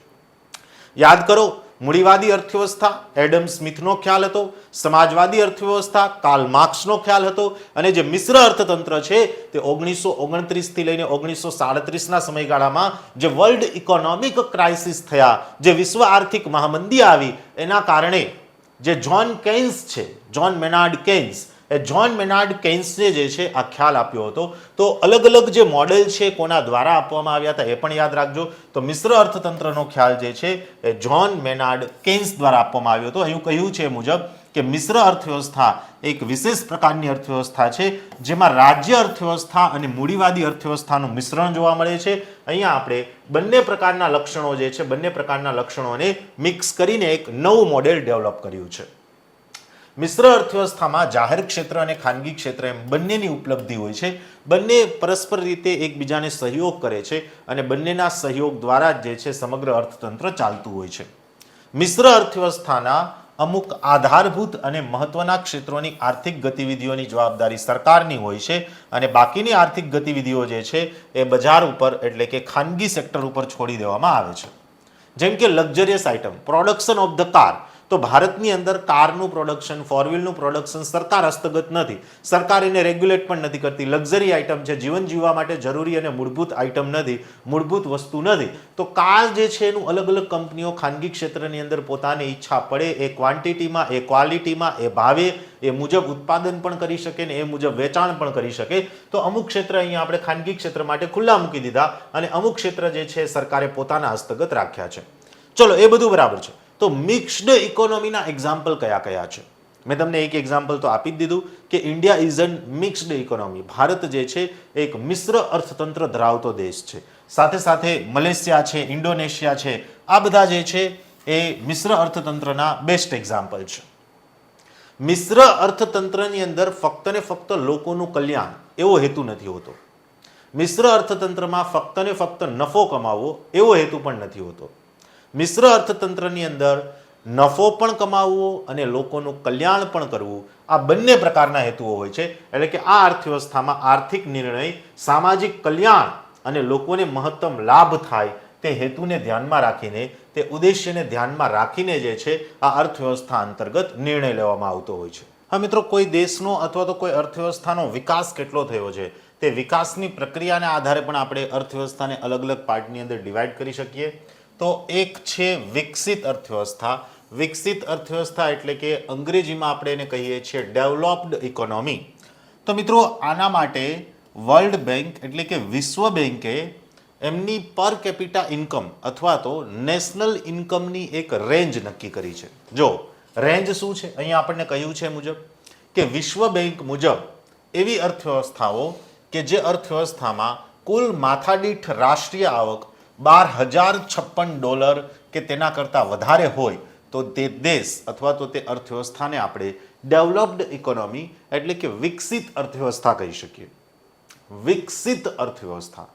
યાદ કરો, મૂડીવાદી અર્થવ્યવસ્થા એડમ સ્મિથનો ખ્યાલ હતો, સમાજવાદી અર્થવ્યવસ્થા કાર્લ માર્ક્સનો ખ્યાલ હતો, અને જે મિશ્ર અર્થતંત્ર છે તે 1929 થી લઈને 1937ના સમયગાળામાં જે વર્લ્ડ ઇકોનોમિક ક્રાઇસિસ થયા, જે વિશ્વ આર્થિક મહામંદી આવી, એના કારણે જે જ્હોન કેન્સ છે, જ્હોન મેનાર્ડ કેન્સ, એ જ્હોન મેનાર્ડ કેન્સે જે છે આ ખ્યાલ આપ્યો હતો. તો અલગ અલગ જે મોડેલ છે કોના દ્વારા આપવામાં આવ્યા હતા એ પણ યાદ રાખજો. તો મિશ્ર અર્થતંત્રનો ખ્યાલ જે છે એ જ્હોન મેનાર્ડ કેન્સ દ્વારા આપવામાં આવ્યો હતો. અહીં કહ્યું છે મુજબ કે મિશ્ર અર્થવ્યવસ્થા એક વિશેષ પ્રકારની અર્થવ્યવસ્થા છે જેમાં રાજ્ય અર્થવ્યવસ્થા અને મૂડીવાદી અર્થવ્યવસ્થાનું મિશ્રણ જોવા મળે છે. અહીંયા આપણે બંને પ્રકારના લક્ષણો જે છે, બંને પ્રકારના લક્ષણોને મિક્સ કરીને એક નવું મોડેલ ડેવલપ કર્યું છે. મિશ્ર અર્થવ્યવસ્થામાં જાહેર ક્ષેત્ર અને ખાનગી ક્ષેત્ર એમ બંનેની ઉપલબ્ધિ હોય છે. બંને પરસ્પર રીતે એકબીજાને સહયોગ કરે છે અને બંનેના સહયોગ દ્વારા જે છે સમગ્ર અર્થતંત્ર ચાલતું હોય છે. મિશ્ર અર્થવ્યવસ્થાના અમુક આધારભૂત અને મહત્વના ક્ષેત્રોની આર્થિક ગતિવિધિઓની જવાબદારી સરકારની હોય છે અને બાકીની આર્થિક ગતિવિધિઓ જે છે એ બજાર ઉપર એટલે કે ખાનગી સેક્ટર ઉપર છોડી દેવામાં આવે છે. જેમ કે luxurious item, production of the car. તો ભારતની અંદર કારનું પ્રોડક્શન, ફોર વ્હીલનું પ્રોડક્શન સરકાર હસ્તગત નથી, સરકાર એને રેગ્યુલેટ પણ નથી કરતી. લક્ઝરી આઇટમ છે, જીવન જીવવા માટે જરૂરી અને મૂળભૂત આઇટમ નથી, મૂળભૂત વસ્તુ નથી. તો કાર જે છે એનું અલગ અલગ કંપનીઓ ખાનગી ક્ષેત્રની અંદર પોતાની ઈચ્છા પડે એ ક્વોન્ટિટીમાં, એ ક્વોલિટીમાં, એ ભાવે, એ મુજબ ઉત્પાદન પણ કરી શકે ને એ મુજબ વેચાણ પણ કરી શકે. તો અમુક ક્ષેત્ર અહીંયા આપણે ખાનગી ક્ષેત્ર માટે ખુલ્લા મૂકી દીધા અને અમુક ક્ષેત્ર જે છે સરકારે પોતાના હસ્તગત રાખ્યા છે. ચલો, એ બધું બરાબર છે. તો મિક્સ્ડ ઇકોનોમીના એક્ઝામ્પલ કયા કયા છે? મેં તમને એક એક્ઝામ્પલ તો આપી જ દીધું કે India is an mixed economy. Bharat જે છે એક મિશ્ર અર્થતંત્ર ધરાવતો દેશ છે. સાથે સાથે મલેશિયા છે, ઇન્ડોનેશિયા છે, આ બધા જે છે એ મિશ્ર અર્થતંત્રના બેસ્ટ એક્ઝામ્પલ છે. મિશ્ર અર્થતંત્રની અંદર ફક્ત ને ફક્ત લોકોનું કલ્યાણ એવો હેતુ નથી હોતો. મિશ્ર અર્થતંત્રમાં ફક્ત ને ફક્ત નફો કમાવવો એવો હેતુ પણ નથી હોતો. મિશ્ર અર્થતંત્રની અંદર નફો પણ કમાવવો અને લોકોનું કલ્યાણ પણ કરવું, આ બંને પ્રકારના હેતુઓ હોય છે. એટલે કે આ અર્થવ્યવસ્થામાં આર્થિક નિર્ણય સામાજિક કલ્યાણ અને લોકોને મહત્તમ લાભ થાય તે હેતુને ધ્યાનમાં રાખીને, તે ઉદ્દેશ્યને ધ્યાનમાં રાખીને જે છે આ અર્થવ્યવસ્થા અંતર્ગત નિર્ણય લેવામાં આવતો હોય છે. હા મિત્રો, કોઈ દેશનો અથવા તો કોઈ અર્થવ્યવસ્થાનો વિકાસ કેટલો થયો છે તે વિકાસની પ્રક્રિયાના આધારે પણ આપણે અર્થવ્યવસ્થાને અલગ અલગ પાર્ટની અંદર ડિવાઈડ કરી શકીએ. તો એક છે વિકસિત અર્થવ્યવસ્થા. વિકસિત અર્થવ્યવસ્થા એટલે કે અંગ્રેજીમાં આપણે એને કહીએ છીએ ડેવલપ્ડ ઇકોનોમી. તો મિત્રો, આના માટે વર્લ્ડ બેંક એટલે કે વિશ્વ બેંકે એમની પર કેપિટા ઇન્કમ અથવા તો નેશનલ ઇન્કમની એક રેન્જ નક્કી કરી છે. જો રેન્જ શું છે, અહીંયા આપણને કહ્યું છે મુજબ કે વિશ્વ બેંક મુજબ એવી અર્થવ્યવસ્થાઓ કે જે અર્થવ્યવસ્થામાં કુલ માથાદીઠ રાષ્ટ્રીય આવક $12,056 કે તેના કરતાં વધારે હોય તો તે દેશ અથવા તો તે અર્થવ્યવસ્થાને આપણે ડેવલપ્ડ ઇકોનોમી એટલે કે વિકસિત અર્થવ્યવસ્થા કહી શકીએ. વિકસિત અર્થવ્યવસ્થા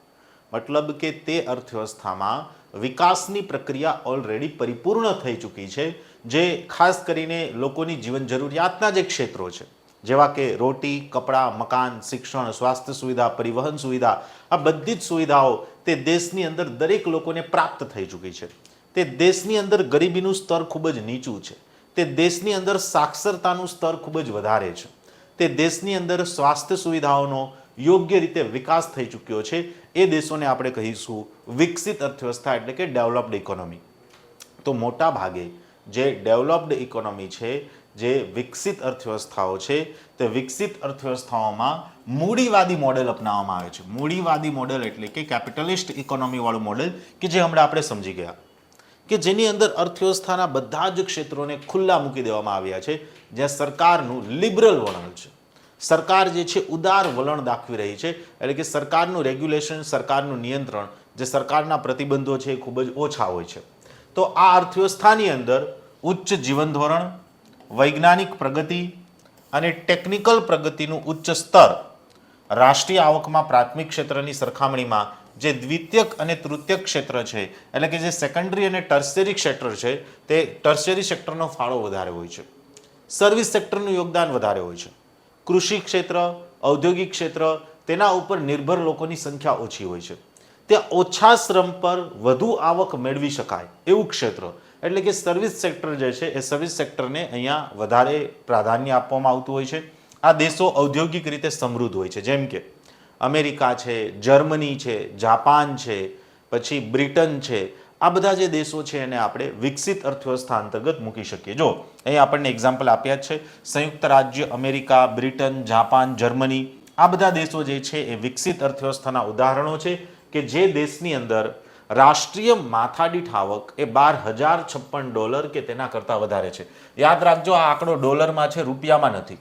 મતલબ કે તે અર્થવ્યવસ્થામાં વિકાસની પ્રક્રિયા ઓલરેડી પરિપૂર્ણ થઈ ચૂકી છે, જે ખાસ કરીને લોકોની જીવન જરૂરિયાતના જે ક્ષેત્રો છે જેવા કે રોટી, કપડાં, મકાન, શિક્ષણ, સ્વાસ્થ્ય સુવિધા, પરિવહન સુવિધા, આ બધી જ સુવિધાઓ તે દેશની અંદર દરેક લોકોને પ્રાપ્ત થઈ ચૂકી છે. તે દેશની અંદર ગરીબીનું સ્તર ખૂબ જ નીચું છે. તે દેશની અંદર સાક્ષરતાનું સ્તર ખૂબ જ વધારે છે. તે દેશની અંદર સ્વાસ્થ્ય સુવિધાઓનો યોગ્ય રીતે વિકાસ થઈ ચૂક્યો છે. એ દેશોને આપણે કહીશું વિકસિત અર્થવ્યવસ્થા એટલે કે ડેવલપ્ડ ઇકોનોમી. તો મોટા ભાગે જે ડેવલપ્ડ ઇકોનોમી છે, જે વિકસિત અર્થવ્યવસ્થાઓ છે, તે વિકસિત અર્થવ્યવસ્થાઓમાં મૂડીવાદી મોડેલ અપનાવવામાં આવે છે. મૂડીવાદી મોડેલ એટલે કે કેપિટલિસ્ટ ઇકોનોમી વાળું મોડેલ કે જે હમણાં આપણે સમજી ગયા, કે જેની અંદર અર્થવ્યવસ્થાના બધા જ ક્ષેત્રોને ખુલ્લા મૂકી દેવામાં આવ્યા છે, જ્યાં સરકારનું લિબરલ વલણ છે. સરકાર જે છે ઉદાર વલણ દાખવી રહી છે. એટલે કે સરકારનું રેગ્યુલેશન, સરકારનું નિયંત્રણ, જે સરકારના પ્રતિબંધો છે એ ખૂબ જ ઓછા હોય છે. તો આ અર્થવ્યવસ્થાની અંદર ઉચ્ચ જીવન ધોરણ, વૈજ્ઞાનિક પ્રગતિ અને ટેકનિકલ પ્રગતિનું ઉચ્ચ સ્તર રાષ્ટ્રીય આવકમાં પ્રાથમિક ક્ષેત્રની સરખામણીમાં જે દ્વિતીયક અને તૃતીયક ક્ષેત્ર છે એટલે કે જે સેકન્ડરી અને ટર્શરી ક્ષેત્ર છે તે ટર્શરી સેક્ટરનો ફાળો વધારે હોય છે. સર્વિસ સેક્ટરનું યોગદાન વધારે હોય છે. કૃષિ ક્ષેત્ર, ઔદ્યોગિક ક્ષેત્ર, તેના ઉપર નિર્ભર લોકોની સંખ્યા ઓછી હોય છે. ત્યાં ઓછા શ્રમ પર વધુ આવક મેળવી શકાય એવું ક્ષેત્ર એટલે કે સર્વિસ સેક્ટર જે છે એ સર્વિસ સેક્ટરને અહીંયા વધારે પ્રાધાન્ય આપવામાં આવતું હોય છે. આ દેશો ઔદ્યોગિક રીતે સમૃદ્ધ હોય છે, જેમ કે અમેરિકા છે, જર્મની છે, જાપાન છે, પછી બ્રિટન છે. આ બધા જે દેશો છે એને આપણે વિકસિત અર્થવ્યવસ્થા અંતર્ગત મૂકી શકીએ. જો અહીં આપણને એક્ઝામ્પલ આપ્યા જ છે, સંયુક્ત રાજ્ય અમેરિકા, બ્રિટન, જાપાન, જર્મની, આ બધા દેશો જે છે એ વિકસિત અર્થવ્યવસ્થાના ઉદાહરણો છે કે જે દેશની અંદર રાષ્ટ્રીય માથાદીઠ આવક એ $12,056 કે તેના કરતાં વધારે છે. યાદ રાખજો, આ આંકડો ડોલરમાં છે, રૂપિયામાં નથી.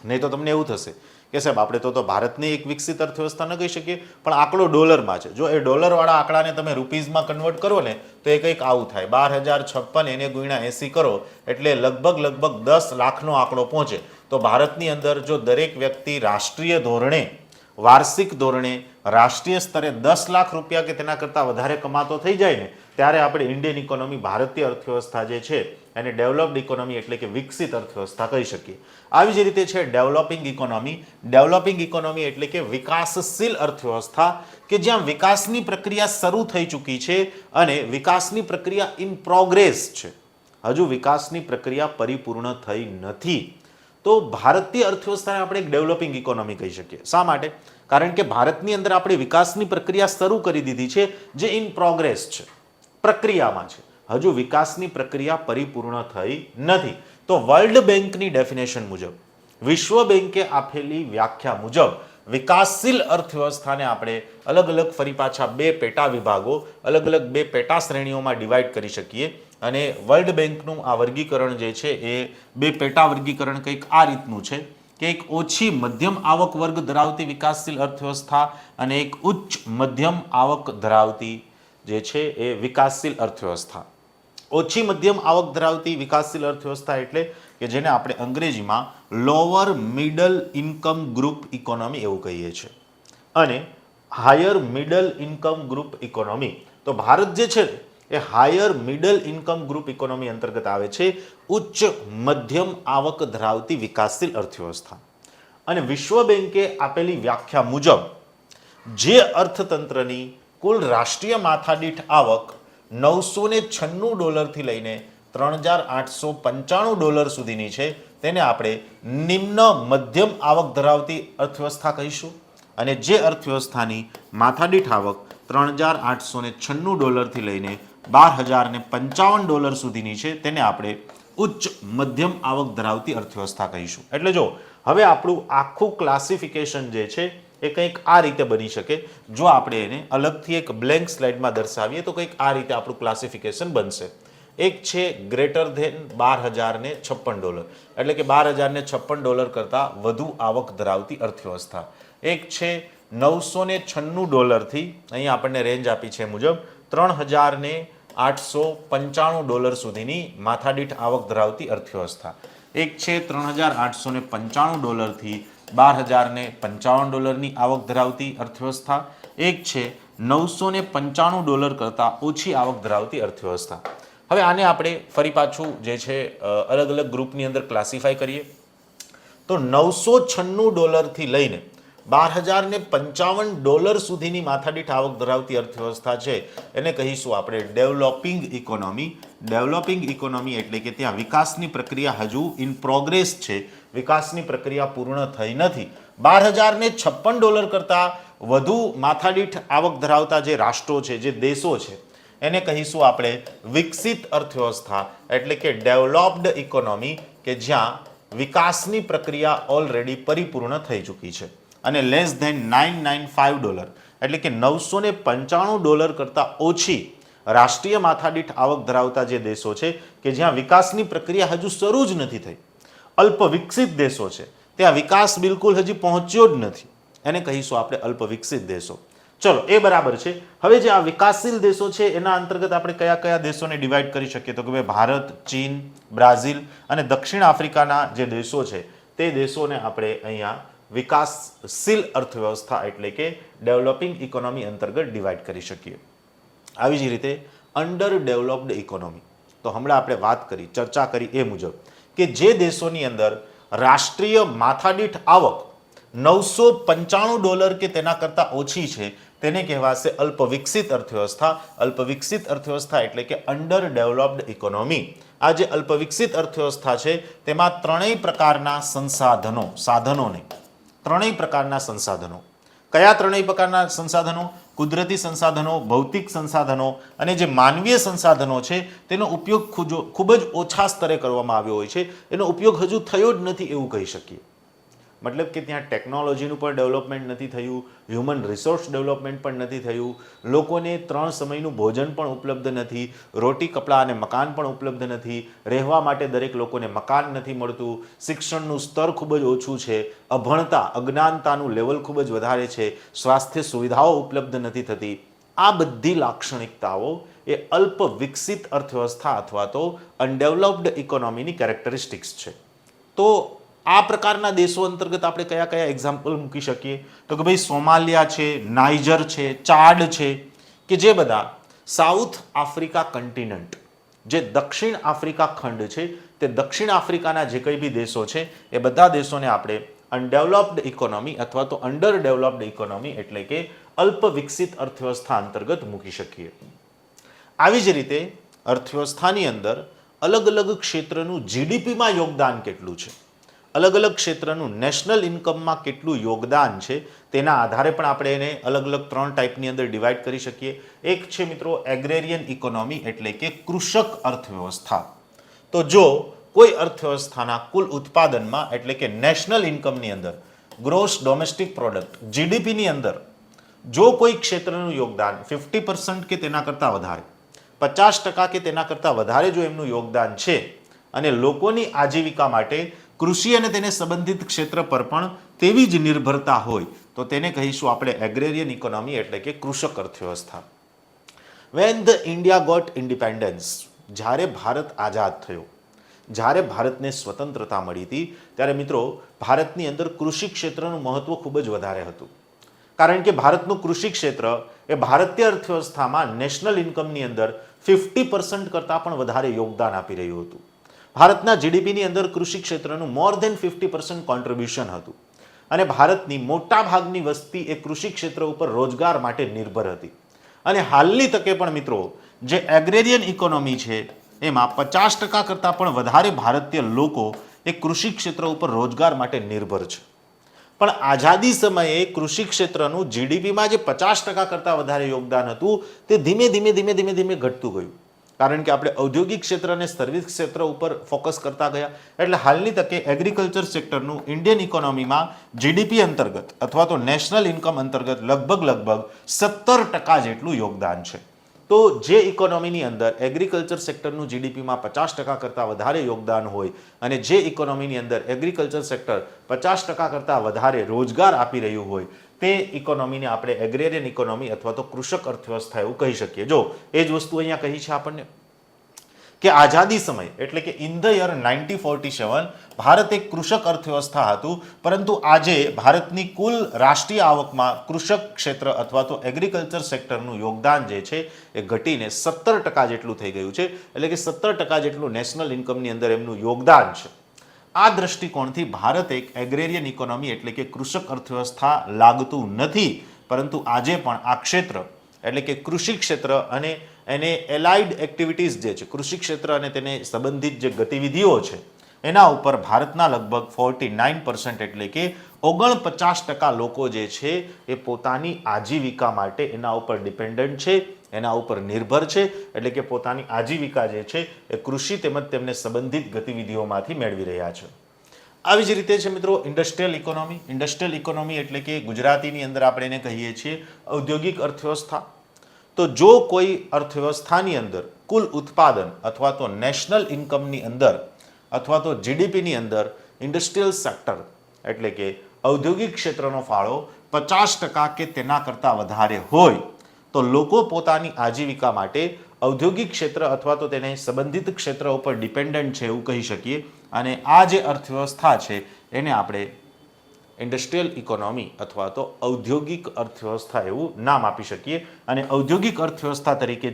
નહીં તો તમને એવું થશે કે સાહેબ આપણે તો ભારતની એક વિકસિત અર્થવ્યવસ્થા ન કહી શકીએ, પણ આંકડો ડોલરમાં છે. જો એ ડોલરવાળા આંકડાને તમે રૂપીઝમાં કન્વર્ટ કરો ને તો એ કંઈક આવું થાય, 12,056 એને ગુણ્યા 80 કરો એટલે લગભગ 10 લાખનો આંકડો પહોંચે. તો ભારતની અંદર જો દરેક વ્યક્તિ રાષ્ટ્રીય ધોરણે વાર્ષિક ધોરણે રાષ્ટ્રીય સ્તરે 10 લાખ રૂપિયા કે તેના કરતાં વધારે કમાતો થઈ જાય ને ત્યારે આપણે ઇન્ડિયન ઇકોનોમી, ભારતીય અર્થવ્યવસ્થા જે છે એને ડેવલપ્ડ ઇકોનોમી એટલે કે વિકસિત અર્થવ્યવસ્થા કહી શકીએ. આવી જ રીતે છે ડેવલપિંગ ઇકોનોમી. ડેવલપિંગ ઇકોનોમી એટલે કે વિકાસશીલ અર્થવ્યવસ્થા કે જ્યાં વિકાસની પ્રક્રિયા શરૂ થઈ ચૂકી છે અને વિકાસની પ્રક્રિયા ઇન પ્રોગ્રેસ છે. હજુ વિકાસની પ્રક્રિયા પરિપૂર્ણ થઈ નથી. તો ભારતીય અર્થવ્યવસ્થાને આપણે એક ડેવલપિંગ ઇકોનોમી કહી શકીએ. શા માટે? કારણ કે ભારતની અંદર આપણે વિકાસની પ્રક્રિયા શરૂ કરી દીધી છે જે ઇન પ્રોગ્રેસ છે, પ્રક્રિયામાં છે. હજુ વિકાસની પ્રક્રિયા પરિપૂર્ણ થઈ નથી. તો વર્લ્ડ બેંકની ડેફિનેશન મુજબ, વિશ્વ બેંકે આપેલી વ્યાખ્યા મુજબ વિકાસશીલ અર્થવ્યવસ્થાને આપણે અલગ અલગ ફરી પાછા બે પેટા વિભાગો, અલગ અલગ બે પેટા શ્રેણીઓમાં ડિવાઈડ કરી શકીએ. અને વર્લ્ડ બેંકનું આ વર્ગીકરણ જે છે એ બે પેટા વર્ગીકરણ કંઈક આ રીતનું છે કે એક ઓછી મધ્યમ આવક વર્ગ ધરાવતી વિકાસશીલ અર્થવ્યવસ્થા અને એક ઉચ્ચ મધ્યમ આવક ધરાવતી જે છે એ વિકાસશીલ અર્થવ્યવસ્થા. ઓછી મધ્યમ આવક ધરાવતી વિકાસશીલ અર્થવ્યવસ્થા એટલે કે જેને આપણે અંગ્રેજીમાં lower middle income group economy એવું કહીએ છીએ, અને higher middle income group economy. તો ભારત જે છે એ higher middle income group economy અંતર્ગત આવે છે, ઉચ્ચ મધ્યમ આવક ધરાવતી વિકાસશીલ અર્થવ્યવસ્થા. અને વિશ્વ બેંકે આપેલી વ્યાખ્યા મુજબ જે અર્થતંત્રની કુલ રાષ્ટ્રીય માથાદીઠ આવક $996 થી લઈને $3,895 સુધીની છે તેને આપણે નિમ્ન મધ્યમ આવક ધરાવતી અર્થવ્યવસ્થા કહીશું. અને જે અર્થવ્યવસ્થાની માથાદીઠ આવક $3,896 થી લઈને $12,055 સુધીની છે તેને આપણે ઉચ્ચ મધ્યમ આવક ધરાવતી અર્થવ્યવસ્થા કહીશું. એટલે જો હવે આપણું આખું ક્લાસિફિકેશન જે છે એ કંઈક આ રીતે બની શકે. જો આપણે એને અલગથી એક બ્લેન્ક સ્લાઇડમાં દર્શાવીએ તો કંઈક આ રીતે આપણું ક્લાસિફિકેશન બનશે. એક છે ગ્રેટર ધેન $12,056 એટલે કે $12,056 કરતાં વધુ આવક ધરાવતી અર્થવ્યવસ્થા. એક છે $996 થી અહીં આપણને રેન્જ આપી છે મુજબ $3,895 સુધીની માથાદીઠ આવક ધરાવતી અર્થવ્યવસ્થા. એક છે $3,895 થી $12,055 ની આવક ધરાવતી અર્થવ્યવસ્થા. એક છે $995 કરતાં ઓછી આવક ધરાવતી અર્થવ્યવસ્થા. હવે આને આપણે ફરી પાછું જે છે અલગ અલગ ગ્રુપની અંદર ક્લાસિફાય કરીએ તો $996 થી લઈને $12,055 સુધીની માથાદીઠ આવક ધરાવતી અર્થવ્યવસ્થા છે એને કહીશું આપણે ડેવલપિંગ ઇકોનોમી. ડેવલપિંગ ઇકોનોમી એટલે કે ત્યાં વિકાસની પ્રક્રિયા હજુ ઇન પ્રોગ્રેસ છે, વિકાસની પ્રક્રિયા પૂર્ણ થઈ નથી. $12,056 કરતાં વધુ માથાદીઠ આવક ધરાવતા જે રાષ્ટ્રો છે, જે દેશો છે એને કહીશું આપણે વિકસિત અર્થવ્યવસ્થા એટલે કે ડેવલપ્ડ ઇકોનોમી, કે જ્યાં વિકાસની પ્રક્રિયા ઓલરેડી પરિપૂર્ણ થઈ ચૂકી છે. અને લેસ ધેન $995 એટલે કે $995 કરતાં ઓછી રાષ્ટ્રીય માથાદીઠ આવક ધરાવતા જે દેશો છે કે જ્યાં વિકાસની પ્રક્રિયા હજુ શરૂ જ નથી થઈ, અલ્પ વિકસિત દેશો છે, ત્યાં વિકાસ બિલકુલ હજી પહોંચ્યો જ નથી, એને કહીશું આપણે અલ્પ વિકસિત દેશો. ચલો એ બરાબર છે. હવે જે આ વિકાસશીલ દેશો છે એના અંતર્ગત આપણે કયા કયા દેશોને ડિવાઈડ કરી શકીએ તો કે ભાઈ ભારત, ચીન, બ્રાઝિલ અને દક્ષિણ આફ્રિકાના જે દેશો છે તે દેશોને આપણે અહીંયા વિકાસશીલ અર્થવ્યવસ્થા એટલે કે ડેવલપિંગ ઇકોનોમી અંતર્ગત ડિવાઈડ કરી શકીએ. આવી જ રીતે અંડર ડેવલપ્ડ ઇકોનોમી, તો હમણાં આપણે વાત કરી, ચર્ચા કરી એ મુજબ કે જે દેશોની અંદર રાષ્ટ્રીય માથાદીઠ આવક $995 કે તેના કરતાં ઓછી છે તેને કહેવાશે અલ્પ વિકસિત અર્થવ્યવસ્થા. અલ્પ વિકસિત અર્થવ્યવસ્થા એટલે કે અંડર ડેવલપ્ડ ઇકોનોમી. આ જે અલ્પ વિકસિત અર્થવ્યવસ્થા છે તેમાં ત્રણેય પ્રકારના સંસાધનો. કયા ત્રણેય પ્રકારના સંસાધનો? કુદરતી સંસાધનો, ભૌતિક સંસાધનો અને જે માનવીય સંસાધનો છે તેનો ઉપયોગ ખૂબ જ ઓછા સ્તરે કરવામાં આવ્યો હોય છે. એનો ઉપયોગ હજુ થયો જ નથી એવું કહી શકીએ. મતલબ કે ત્યાં ટેકનોલોજીનું પણ ડેવલપમેન્ટ નથી થયું, હ્યુમન રિસોર્સ ડેવલપમેન્ટ પણ નથી થયું, લોકોને 3 સમયનું ભોજન પણ ઉપલબ્ધ નથી, રોટી કપડાં અને મકાન પણ ઉપલબ્ધ નથી, રહેવા માટે દરેક લોકોને મકાન નથી મળતું, શિક્ષણનું સ્તર ખૂબ જ ઓછું છે, અભણતા અજ્ઞાનતાનું લેવલ ખૂબ જ વધારે છે, સ્વાસ્થ્ય સુવિધાઓ ઉપલબ્ધ નથી થતી. આ બધી લાક્ષણિકતાઓ એ અલ્પ વિકસિત અર્થવ્યવસ્થા અથવા તો અનડેવલપ્ડ ઇકોનોમીની કેરેક્ટરિસ્ટિક્સ છે. તો આ પ્રકારના દેશો અંતર્ગત આપણે કયા કયા એક્ઝામ્પલ મૂકી શકીએ? તો કે ભાઈ સોમાલિયા છે, નાઇજર છે, ચાડ છે, કે જે બધા સાઉથ આફ્રિકા કન્ટિનેન્ટ, જે દક્ષિણ આફ્રિકા ખંડ છે, તે દક્ષિણ આફ્રિકાના જે કંઈ બી દેશો છે એ બધા દેશોને આપણે અનડેવલપ્ડ ઇકોનોમી અથવા તો અંડર ડેવલપ્ડ ઇકોનોમી એટલે કે અલ્પ વિકસિત અર્થવ્યવસ્થા અંતર્ગત મૂકી શકીએ. આવી જ રીતે અર્થવ્યવસ્થાની અંદર અલગ અલગ ક્ષેત્રનું જીડીપીમાં યોગદાન કેટલું છે, અલગ અલગ ક્ષેત્રનું નેશનલ ઇન્કમમાં કેટલું યોગદાન છે, તેના આધારે પણ આપણે એને અલગ અલગ 3 ટાઈપની અંદર ડિવાઈડ કરી શકીએ. એક છે મિત્રો એગ્રેરિયન ઇકોનોમી એટલે કે કૃષક અર્થવ્યવસ્થા. તો જો કોઈ અર્થવ્યવસ્થાના કુલ ઉત્પાદનમાં એટલે કે નેશનલ ઇન્કમની અંદર, ગ્રોસ ડોમેસ્ટિક પ્રોડક્ટ જીડીપીની અંદર જો કોઈ ક્ષેત્રનું યોગદાન 50% કે તેના કરતાં વધારે, 50% કે તેના કરતાં વધારે જો એમનું યોગદાન છે અને લોકોની આજીવિકા માટે કૃષિ અને તેને સંબંધિત ક્ષેત્ર પર પણ તેવી જ નિર્ભરતા હોય તો તેને કહીશું આપણે એગ્રેરિયન ઇકોનોમી એટલે કે કૃષક અર્થવ્યવસ્થા. When the India got independence, જ્યારે ભારત આઝાદ થયો, જ્યારે ભારતને સ્વતંત્રતા મળી હતી, ત્યારે મિત્રો ભારતની અંદર કૃષિ ક્ષેત્રનું મહત્વ ખૂબ જ વધારે હતું. કારણ કે ભારતનું કૃષિ ક્ષેત્ર એ ભારતીય અર્થવ્યવસ્થામાં નેશનલ ઇન્કમની અંદર 50% કરતાં પણ વધારે યોગદાન આપી રહ્યું હતું. ભારતના જીડીપીની અંદર કૃષિ ક્ષેત્રનું મોર દેન 50% કોન્ટ્રીબ્યુશન હતું અને ભારતની મોટા ભાગની વસ્તી એ કૃષિ ક્ષેત્ર ઉપર રોજગાર માટે નિર્ભર હતી. અને હાલની તકે પણ મિત્રો જે એગ્રેરિયન ઇકોનોમી છે એમાં 50% કરતાં પણ વધારે ભારતીય લોકો એ કૃષિ ક્ષેત્ર ઉપર રોજગાર માટે નિર્ભર છે. પણ આઝાદી સમયે કૃષિ ક્ષેત્રનું જીડીપીમાં જે 50% કરતાં વધારે યોગદાન હતું તે ધીમે ધીમે ઘટતું ગયું. કારણ કે આપણે ઔદ્યોગિક ક્ષેત્ર અને સર્વિસ ક્ષેત્ર ઉપર ફોકસ કરતા ગયા. એટલે હાલની તકે એગ્રીકલ્ચર સેક્ટરનું ઇન્ડિયન ઇકોનોમીમાં જીડીપી અંતર્ગત અથવા તો નેશનલ ઇન્કમ અંતર્ગત લગભગ 17% જેટલું યોગદાન છે. તો જે ઇકોનોમીની અંદર એગ્રીકલ્ચર સેક્ટરનું જીડીપીમાં 50% કરતાં વધારે યોગદાન હોય અને જે ઇકોનોમીની અંદર એગ્રીકલ્ચર સેક્ટર 50% કરતાં વધારે રોજગાર આપી રહ્યું હોય તે ઇકોનોમીને આપણે એગ્રેરિયન ઇકોનોમી અથવા તો કૃષક અર્થવ્યવસ્થા એવું કહી શકીએ. જો એ જ વસ્તુ અહીંયા કહી છે આપણને કે આઝાદી સમય એટલે કે ઇન ધ યર 1947 ભારત એક કૃષક અર્થવ્યવસ્થા હતું, પરંતુ આજે ભારતની કુલ રાષ્ટ્રીય આવકમાં કૃષક ક્ષેત્ર અથવા તો એગ્રીકલ્ચર સેક્ટરનું યોગદાન જે છે એ ઘટીને 17% જેટલું થઈ ગયું છે. એટલે કે 17% જેટલું નેશનલ ઇન્કમની અંદર એમનું યોગદાન છે. આ દ્રષ્ટિકોણથી ભારત એક એગ્રેરિયન ઇકોનોમી એટલે કે કૃષક અર્થવ્યવસ્થા લાગતું નથી, પરંતુ આજે પણ આ ક્ષેત્ર એટલે કે કૃષિ ક્ષેત્ર અને એને એલાઇડ એક્ટિવિટીઝ જે છે, કૃષિ ક્ષેત્ર અને તેને સંબંધિત જે ગતિવિધિઓ છે એના ઉપર ભારતના લગભગ 49% એટલે કે 49% લોકો જે છે એ પોતાની આજીવિકા માટે એના ઉપર ડિપેન્ડન્ટ છે, એના ઉપર નિર્ભર છે. એટલે કે પોતાની આજીવિકા જે છે એ કૃષિ તેમજ તેમને સંબંધિત ગતિવિધિઓમાંથી મેળવી રહ્યા છે. આવી જ રીતે છે મિત્રો ઇન્ડસ્ટ્રીયલ ઇકોનોમી. ઇન્ડસ્ટ્રીયલ ઇકોનોમી એટલે કે ગુજરાતીની અંદર આપણે એને કહીએ છીએ ઔદ્યોગિક અર્થવ્યવસ્થા. તો જો કોઈ અર્થવ્યવસ્થાની અંદર કુલ ઉત્પાદન અથવા તો નેશનલ ઇન્કમની અંદર અથવા તો જીડીપીની અંદર ઇન્ડસ્ટ્રીયલ સેક્ટર એટલે કે ઔદ્યોગિક ક્ષેત્રનો ફાળો 50% કે તેના કરતાં વધારે હોય તો લોકો પોતાની આજીવિકા માટે ઔદ્યોગિક ક્ષેત્ર અથવા તો તેને સંબંધિત ક્ષેત્ર ઉપર ડિપેન્ડન્ટ છે એવું કહી શકીએ. અને આ જે અર્થવ્યવસ્થા છે એને આપણે ઇન્ડસ્ટ્રીયલ ઇકોનોમી અથવા તો ઔદ્યોગિક અર્થવ્યવસ્થા એવું નામ આપી શકીએ. અને ઔદ્યોગિક અર્થવ્યવસ્થા તરીકે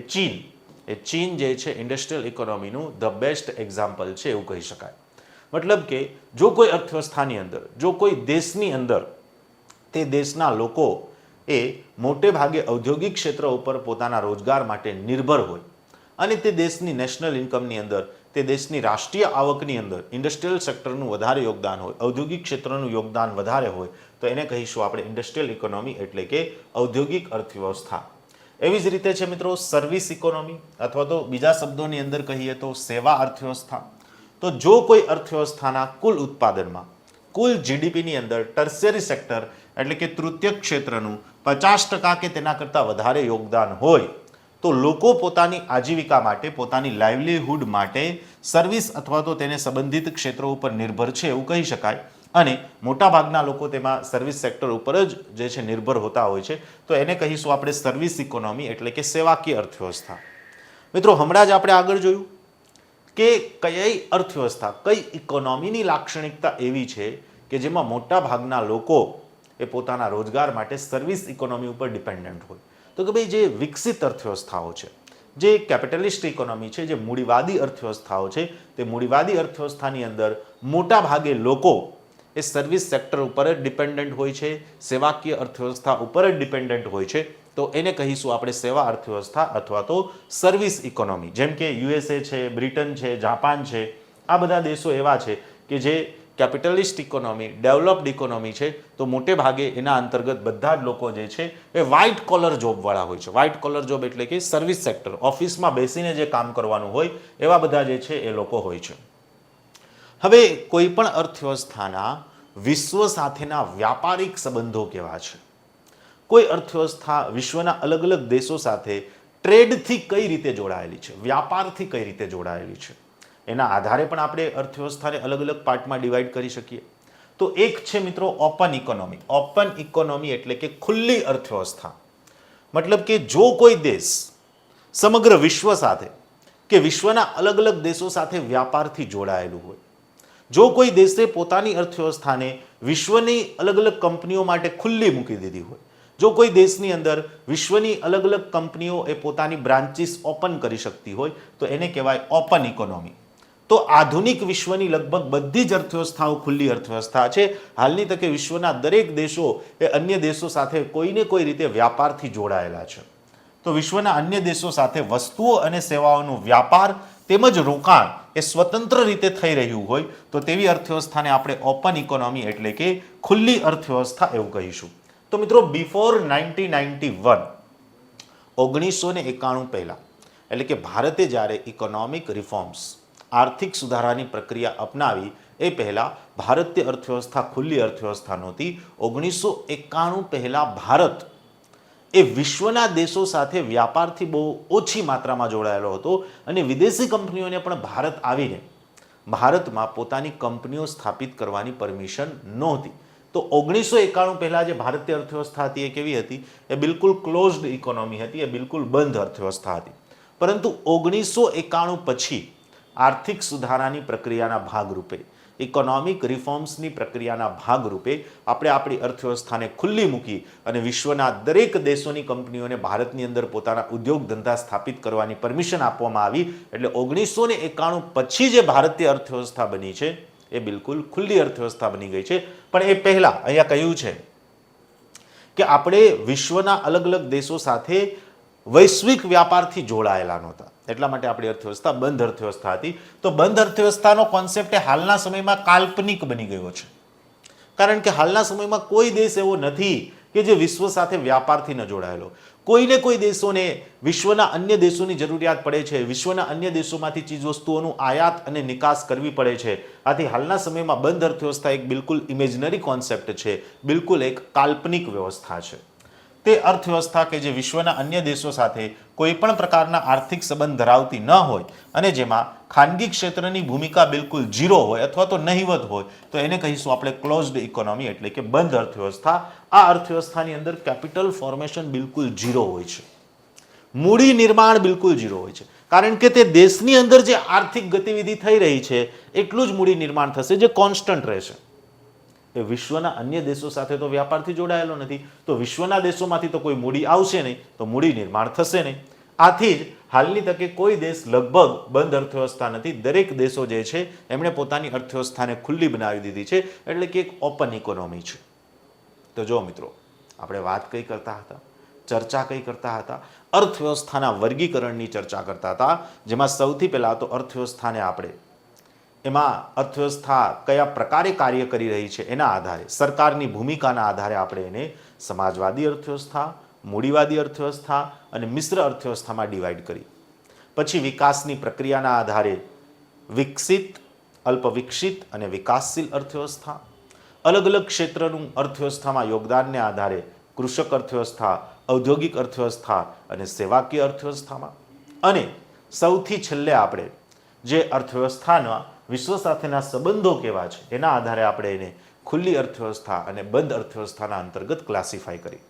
ચીન જે છે ઇન્ડસ્ટ્રીયલ ઇકોનોમીનું ધ બેસ્ટ એક્ઝામ્પલ છે એવું કહી શકાય. મતલબ કે જો કોઈ અર્થવ્યવસ્થાની અંદર, જો કોઈ દેશની અંદર તે દેશના લોકો એ મોટે ભાગે ઔદ્યોગિક ક્ષેત્ર ઉપર પોતાના રોજગાર માટે નિર્ભર હોય અને તે દેશની નેશનલ ઇન્કમની અંદર, તે દેશની રાષ્ટ્રીય આવકની અંદર ઇન્ડસ્ટ્રીયલ સેક્ટરનું વધારે યોગદાન હોય, ઔદ્યોગિક ક્ષેત્રનું યોગદાન વધારે હોય તો એને કહીશું આપણે ઇન્ડસ્ટ્રીયલ ઇકોનોમી એટલે કે ઔદ્યોગિક અર્થવ્યવસ્થા. એવી જ રીતે છે મિત્રો સર્વિસ ઇકોનોમી અથવા તો બીજા શબ્દોની અંદર કહીએ તો સેવા અર્થવ્યવસ્થા. તો જો કોઈ અર્થવ્યવસ્થાના કુલ ઉત્પાદનમાં, કુલ જીડીપીની અંદર ટર્શિયરી સેક્ટર એટલે કે તૃતીયક ક્ષેત્રનું 50% કે તેના કરતાં વધારે યોગદાન હોય તો લોકો પોતાની આજીવિકા માટે, પોતાની લાઇવલીહુડ માટે સર્વિસ અથવા તો તેને સંબંધિત ક્ષેત્રો ઉપર નિર્ભર છે એવું કહી શકાય. અને મોટાભાગના લોકો તેમાં સર્વિસ સેક્ટર ઉપર જ જે છે નિર્ભર હોતા હોય છે. તો એને કહીશું આપણે સર્વિસ ઇકોનોમી એટલે કે સેવાકીય અર્થવ્યવસ્થા. મિત્રો હમણાં જ આપણે આગળ જોયું કે કઈ અર્થવ્યવસ્થા, કઈ ઇકોનોમીની લાક્ષણિકતા એવી છે કે જેમાં મોટા ભાગના લોકો એ પોતાના રોજગાર માટે સર્વિસ ઇકોનોમી ઉપર ડિપેન્ડન્ટ હોય. તો કે ભાઈ જે વિકસિત અર્થવ્યવસ્થાઓ છે, જે કેપિટલિસ્ટ ઇકોનોમી છે, જે મૂડીવાદી અર્થવ્યવસ્થાઓ છે, તે મૂડીવાદી અર્થવ્યવસ્થાની અંદર મોટા ભાગે લોકો એ સર્વિસ સેક્ટર ઉપર જ ડિપેન્ડન્ટ હોય છે, સેવાકીય અર્થવ્યવસ્થા ઉપર જ ડિપેન્ડન્ટ હોય છે. તો એને કહીશું આપણે સેવા અર્થવ્યવસ્થા અથવા તો સર્વિસ ઇકોનોમી. જેમ કે યુએસએ છે, બ્રિટન છે, જાપાન છે, આ બધા દેશો એવા છે કે જે કેપિટલિસ્ટ ઇકોનોમી, ડેવલપ્ડ ઇકોનોમી છે. તો મોટે ભાગે એના અંતર્ગત બધા જ લોકો જે છે એ વ્હાઇટ કોલર જોબવાળા હોય છે. વ્હાઇટ કોલર જોબ એટલે કે સર્વિસ સેક્ટર, ઓફિસમાં બેસીને જે કામ કરવાનું હોય એવા બધા જે છે એ લોકો હોય છે. હવે કોઈ પણ અર્થવ્યવસ્થાના વિશ્વ સાથેના વ્યાપારિક સંબંધો કેવા છે, કોઈ અર્થવ્યવસ્થા વિશ્વના અલગ અલગ દેશો સાથે ટ્રેડથી કઈ રીતે જોડાયેલી છે, વ્યાપારથી કઈ રીતે જોડાયેલી છે, એના આધારે પણ આપણે અર્થવ્યવસ્થાને અલગ અલગ પાર્ટમાં ડિવાઈડ કરી શકીએ. તો એક છે મિત્રો ઓપન ઇકોનોમી. ઓપન ઇકોનોમી એટલે કે ખુલ્લી અર્થવ્યવસ્થા. મતલબ કે જો કોઈ દેશ સમગ્ર વિશ્વ સાથે કે વિશ્વના અલગ અલગ દેશો સાથે વ્યાપારથી જોડાયેલું હોય, જો કોઈ દેશે પોતાની અર્થવ્યવસ્થાને વિશ્વની અલગ અલગ કંપનીઓ માટે ખુલ્લી મૂકી દીધી હોય, જો કોઈ દેશની અંદર વિશ્વની અલગ અલગ કંપનીઓ એ પોતાની બ્રાન્ચીસ ઓપન કરી શકતી હોય તો એને કહેવાય ઓપન ઇકોનોમી. તો આધુનિક વિશ્વની લગભગ બધી જ અર્થવ્યવસ્થાઓ ખુલ્લી અર્થવ્યવસ્થા છે. હાલની તકે વિશ્વના દરેક દેશો એ અન્ય દેશો સાથે કોઈને કોઈ રીતે વ્યાપારથી જોડાયેલા છે. તો વિશ્વના અન્ય દેશો સાથે વસ્તુઓ અને સેવાઓનો વ્યાપાર તેમજ રોકાણ એ સ્વતંત્ર રીતે થઈ રહ્યું હોય તો તેવી અર્થવ્યવસ્થાને આપણે ઓપન ઇકોનોમી એટલે કે ખુલ્લી અર્થવ્યવસ્થા એવું કહીશું. તો મિત્રો બિફોર 1991, 1991 પહેલા એટલે કે ભારતે જ્યારે ઇકોનોમિક રિફોર્મ્સ, આર્થિક સુધારાની પ્રક્રિયા અપનાવી એ પહેલા ભારતીય અર્થવ્યવસ્થા ખુલ્લી અર્થવ્યવસ્થા નહોતી. 1991 પહેલા ભારત એ વિશ્વના દેશો સાથે વ્યાપારથી બહુ ઓછી માત્રામાં જોડાયેલો હતો અને વિદેશી કંપનીઓને પણ ભારત આવીને ભારતમાં પોતાની કંપનીઓ સ્થાપિત કરવાની પરમિશન નહોતી. તો 1991 પહેલા જે ભારતીય અર્થવ્યવસ્થા હતી એ કેવી હતી? એ બિલકુલ ક્લોઝડ ઇકોનોમી હતી, એ બિલકુલ બંધ અર્થવ્યવસ્થા હતી. પરંતુ 1991 પછી આર્થિક સુધારાની પ્રક્રિયાના ભાગરૂપે, ઇકોનોમિક રિફોર્મ્સની પ્રક્રિયાના ભાગરૂપે આપણે આપણી અર્થવ્યવસ્થાને ખુલ્લી મૂકી અને વિશ્વના દરેક દેશોની કંપનીઓને ભારતની અંદર પોતાના ઉદ્યોગ ધંધા સ્થાપિત કરવાની પરમિશન આપવામાં આવી. એટલે 1991 પછી જે ભારતીય અર્થવ્યવસ્થા બની છે એ બિલકુલ ખુલ્લી અર્થવ્યવસ્થા બની ગઈ છે. પણ એ પહેલા અહીંયા કહ્યું છે કે આપણે વિશ્વના અલગ અલગ દેશો સાથે વૈશ્વિક વ્યાપારથી જોડાયેલા નહોતા, એટલા માટે આપણી અર્થવ્યવસ્થા બંધ અર્થવ્યવસ્થા હતી. તો બંધ અર્થવ્યવસ્થાનો કોન્સેપ્ટ એ હાલના સમયમાં કાલ્પનિક બની ગયો છે, કારણ કે હાલના સમયમાં કોઈ દેશ એવો નથી કે જે વિશ્વ સાથે વ્યાપારથી ન જોડાયેલો. કોઈને કોઈ દેશોને વિશ્વના અન્ય દેશોની જરૂરિયાત પડે છે, વિશ્વના અન્ય દેશોમાંથી ચીજવસ્તુઓનું આયાત અને નિકાસ કરવી પડે છે. આથી હાલના સમયમાં બંધ અર્થવ્યવસ્થા એક બિલકુલ ઇમેજનરી કોન્સેપ્ટ છે, બિલકુલ એક કાલ્પનિક વ્યવસ્થા છે. તે અર્થવ્યવસ્થા કે જે વિશ્વના અન્ય દેશો સાથે કોઈ પણ પ્રકારના આર્થિક સંબંધ ધરાવતી ન હોય અને જેમાં ખાનગી ક્ષેત્રની ભૂમિકા બિલકુલ ઝીરો હોય અથવા તો નહિવત હોય તો એને કહીશું આપણે ક્લોઝડ ઇકોનોમી એટલે કે બંધ અર્થવ્યવસ્થા. આ અર્થવ્યવસ્થાની અંદર કેપિટલ ફોર્મેશન બિલકુલ ઝીરો હોય છે, મૂડી નિર્માણ બિલકુલ ઝીરો હોય છે, કારણ કે તે દેશની અંદર જે આર્થિક ગતિવિધિ થઈ રહી છે એટલું જ મૂડી નિર્માણ થશે જે કોન્સ્ટન્ટ રહેશે. એ વિશ્વના અન્ય દેશો સાથે તો વ્યાપારથી જોડાયેલો નથી, તો વિશ્વના દેશોમાંથી તો કોઈ મૂડી આવશે નહીં, તો મૂડી નિર્માણ થશે નહીં. આથી જ હાલની તકે કોઈ દેશ લગભગ બંધ અર્થવ્યવસ્થા નથી. દરેક દેશો જે છે એમણે પોતાની અર્થવ્યવસ્થાને ખુલ્લી બનાવી દીધી છે, એટલે કે એક ઓપન ઇકોનોમી છે. તો જો મિત્રો, આપણે વાત કઈ કરતા હતા, ચર્ચા કઈ કરતા હતા? અર્થવ્યવસ્થાના વર્ગીકરણની ચર્ચા કરતા હતા, જેમાં સૌથી પહેલા તો અર્થવ્યવસ્થાને આપણે એમાં અર્થવ્યવસ્થા કયા પ્રકારે કાર્ય કરી રહી છે એના આધારે, સરકારની ભૂમિકાના આધારે આપણે એને સમાજવાદી અર્થવ્યવસ્થા, મૂડીવાદી અર્થવ્યવસ્થા અને મિશ્ર અર્થવ્યવસ્થામાં ડિવાઈડ કરી. પછી વિકાસની પ્રક્રિયાના આધારે વિકસિત, અલ્પવિકસિત અને વિકાસશીલ અર્થવ્યવસ્થા, અલગ અલગ ક્ષેત્રનું અર્થવ્યવસ્થામાં યોગદાનને આધારે કૃષક અર્થવ્યવસ્થા, ઔદ્યોગિક અર્થવ્યવસ્થા અને સેવાકીય અર્થવ્યવસ્થામાં, અને સૌથી છેલ્લે આપણે જે અર્થવ્યવસ્થાના વિશ્વ સાથેના સંબંધો કેવા છે એના આધારે આપણે એને ખુલ્લી અર્થવ્યવસ્થા અને બંધ અર્થવ્યવસ્થાના અંતર્ગત ક્લાસિફાઈ કરી.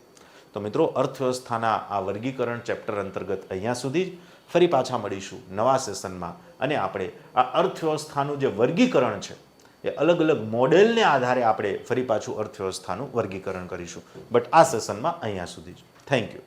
તો મિત્રો, અર્થવ્યવસ્થાના આ વર્ગીકરણ ચેપ્ટર અંતર્ગત અહીંયા સુધી જ. ફરી પાછા મળીશું નવા સેશનમાં અને આપણે આ અર્થવ્યવસ્થાનું જે વર્ગીકરણ છે એ અલગ અલગ મોડેલને આધારે આપણે ફરી પાછું અર્થવ્યવસ્થાનું વર્ગીકરણ કરીશું. બટ આ સેશનમાં અહીંયા સુધી જ. Thank you.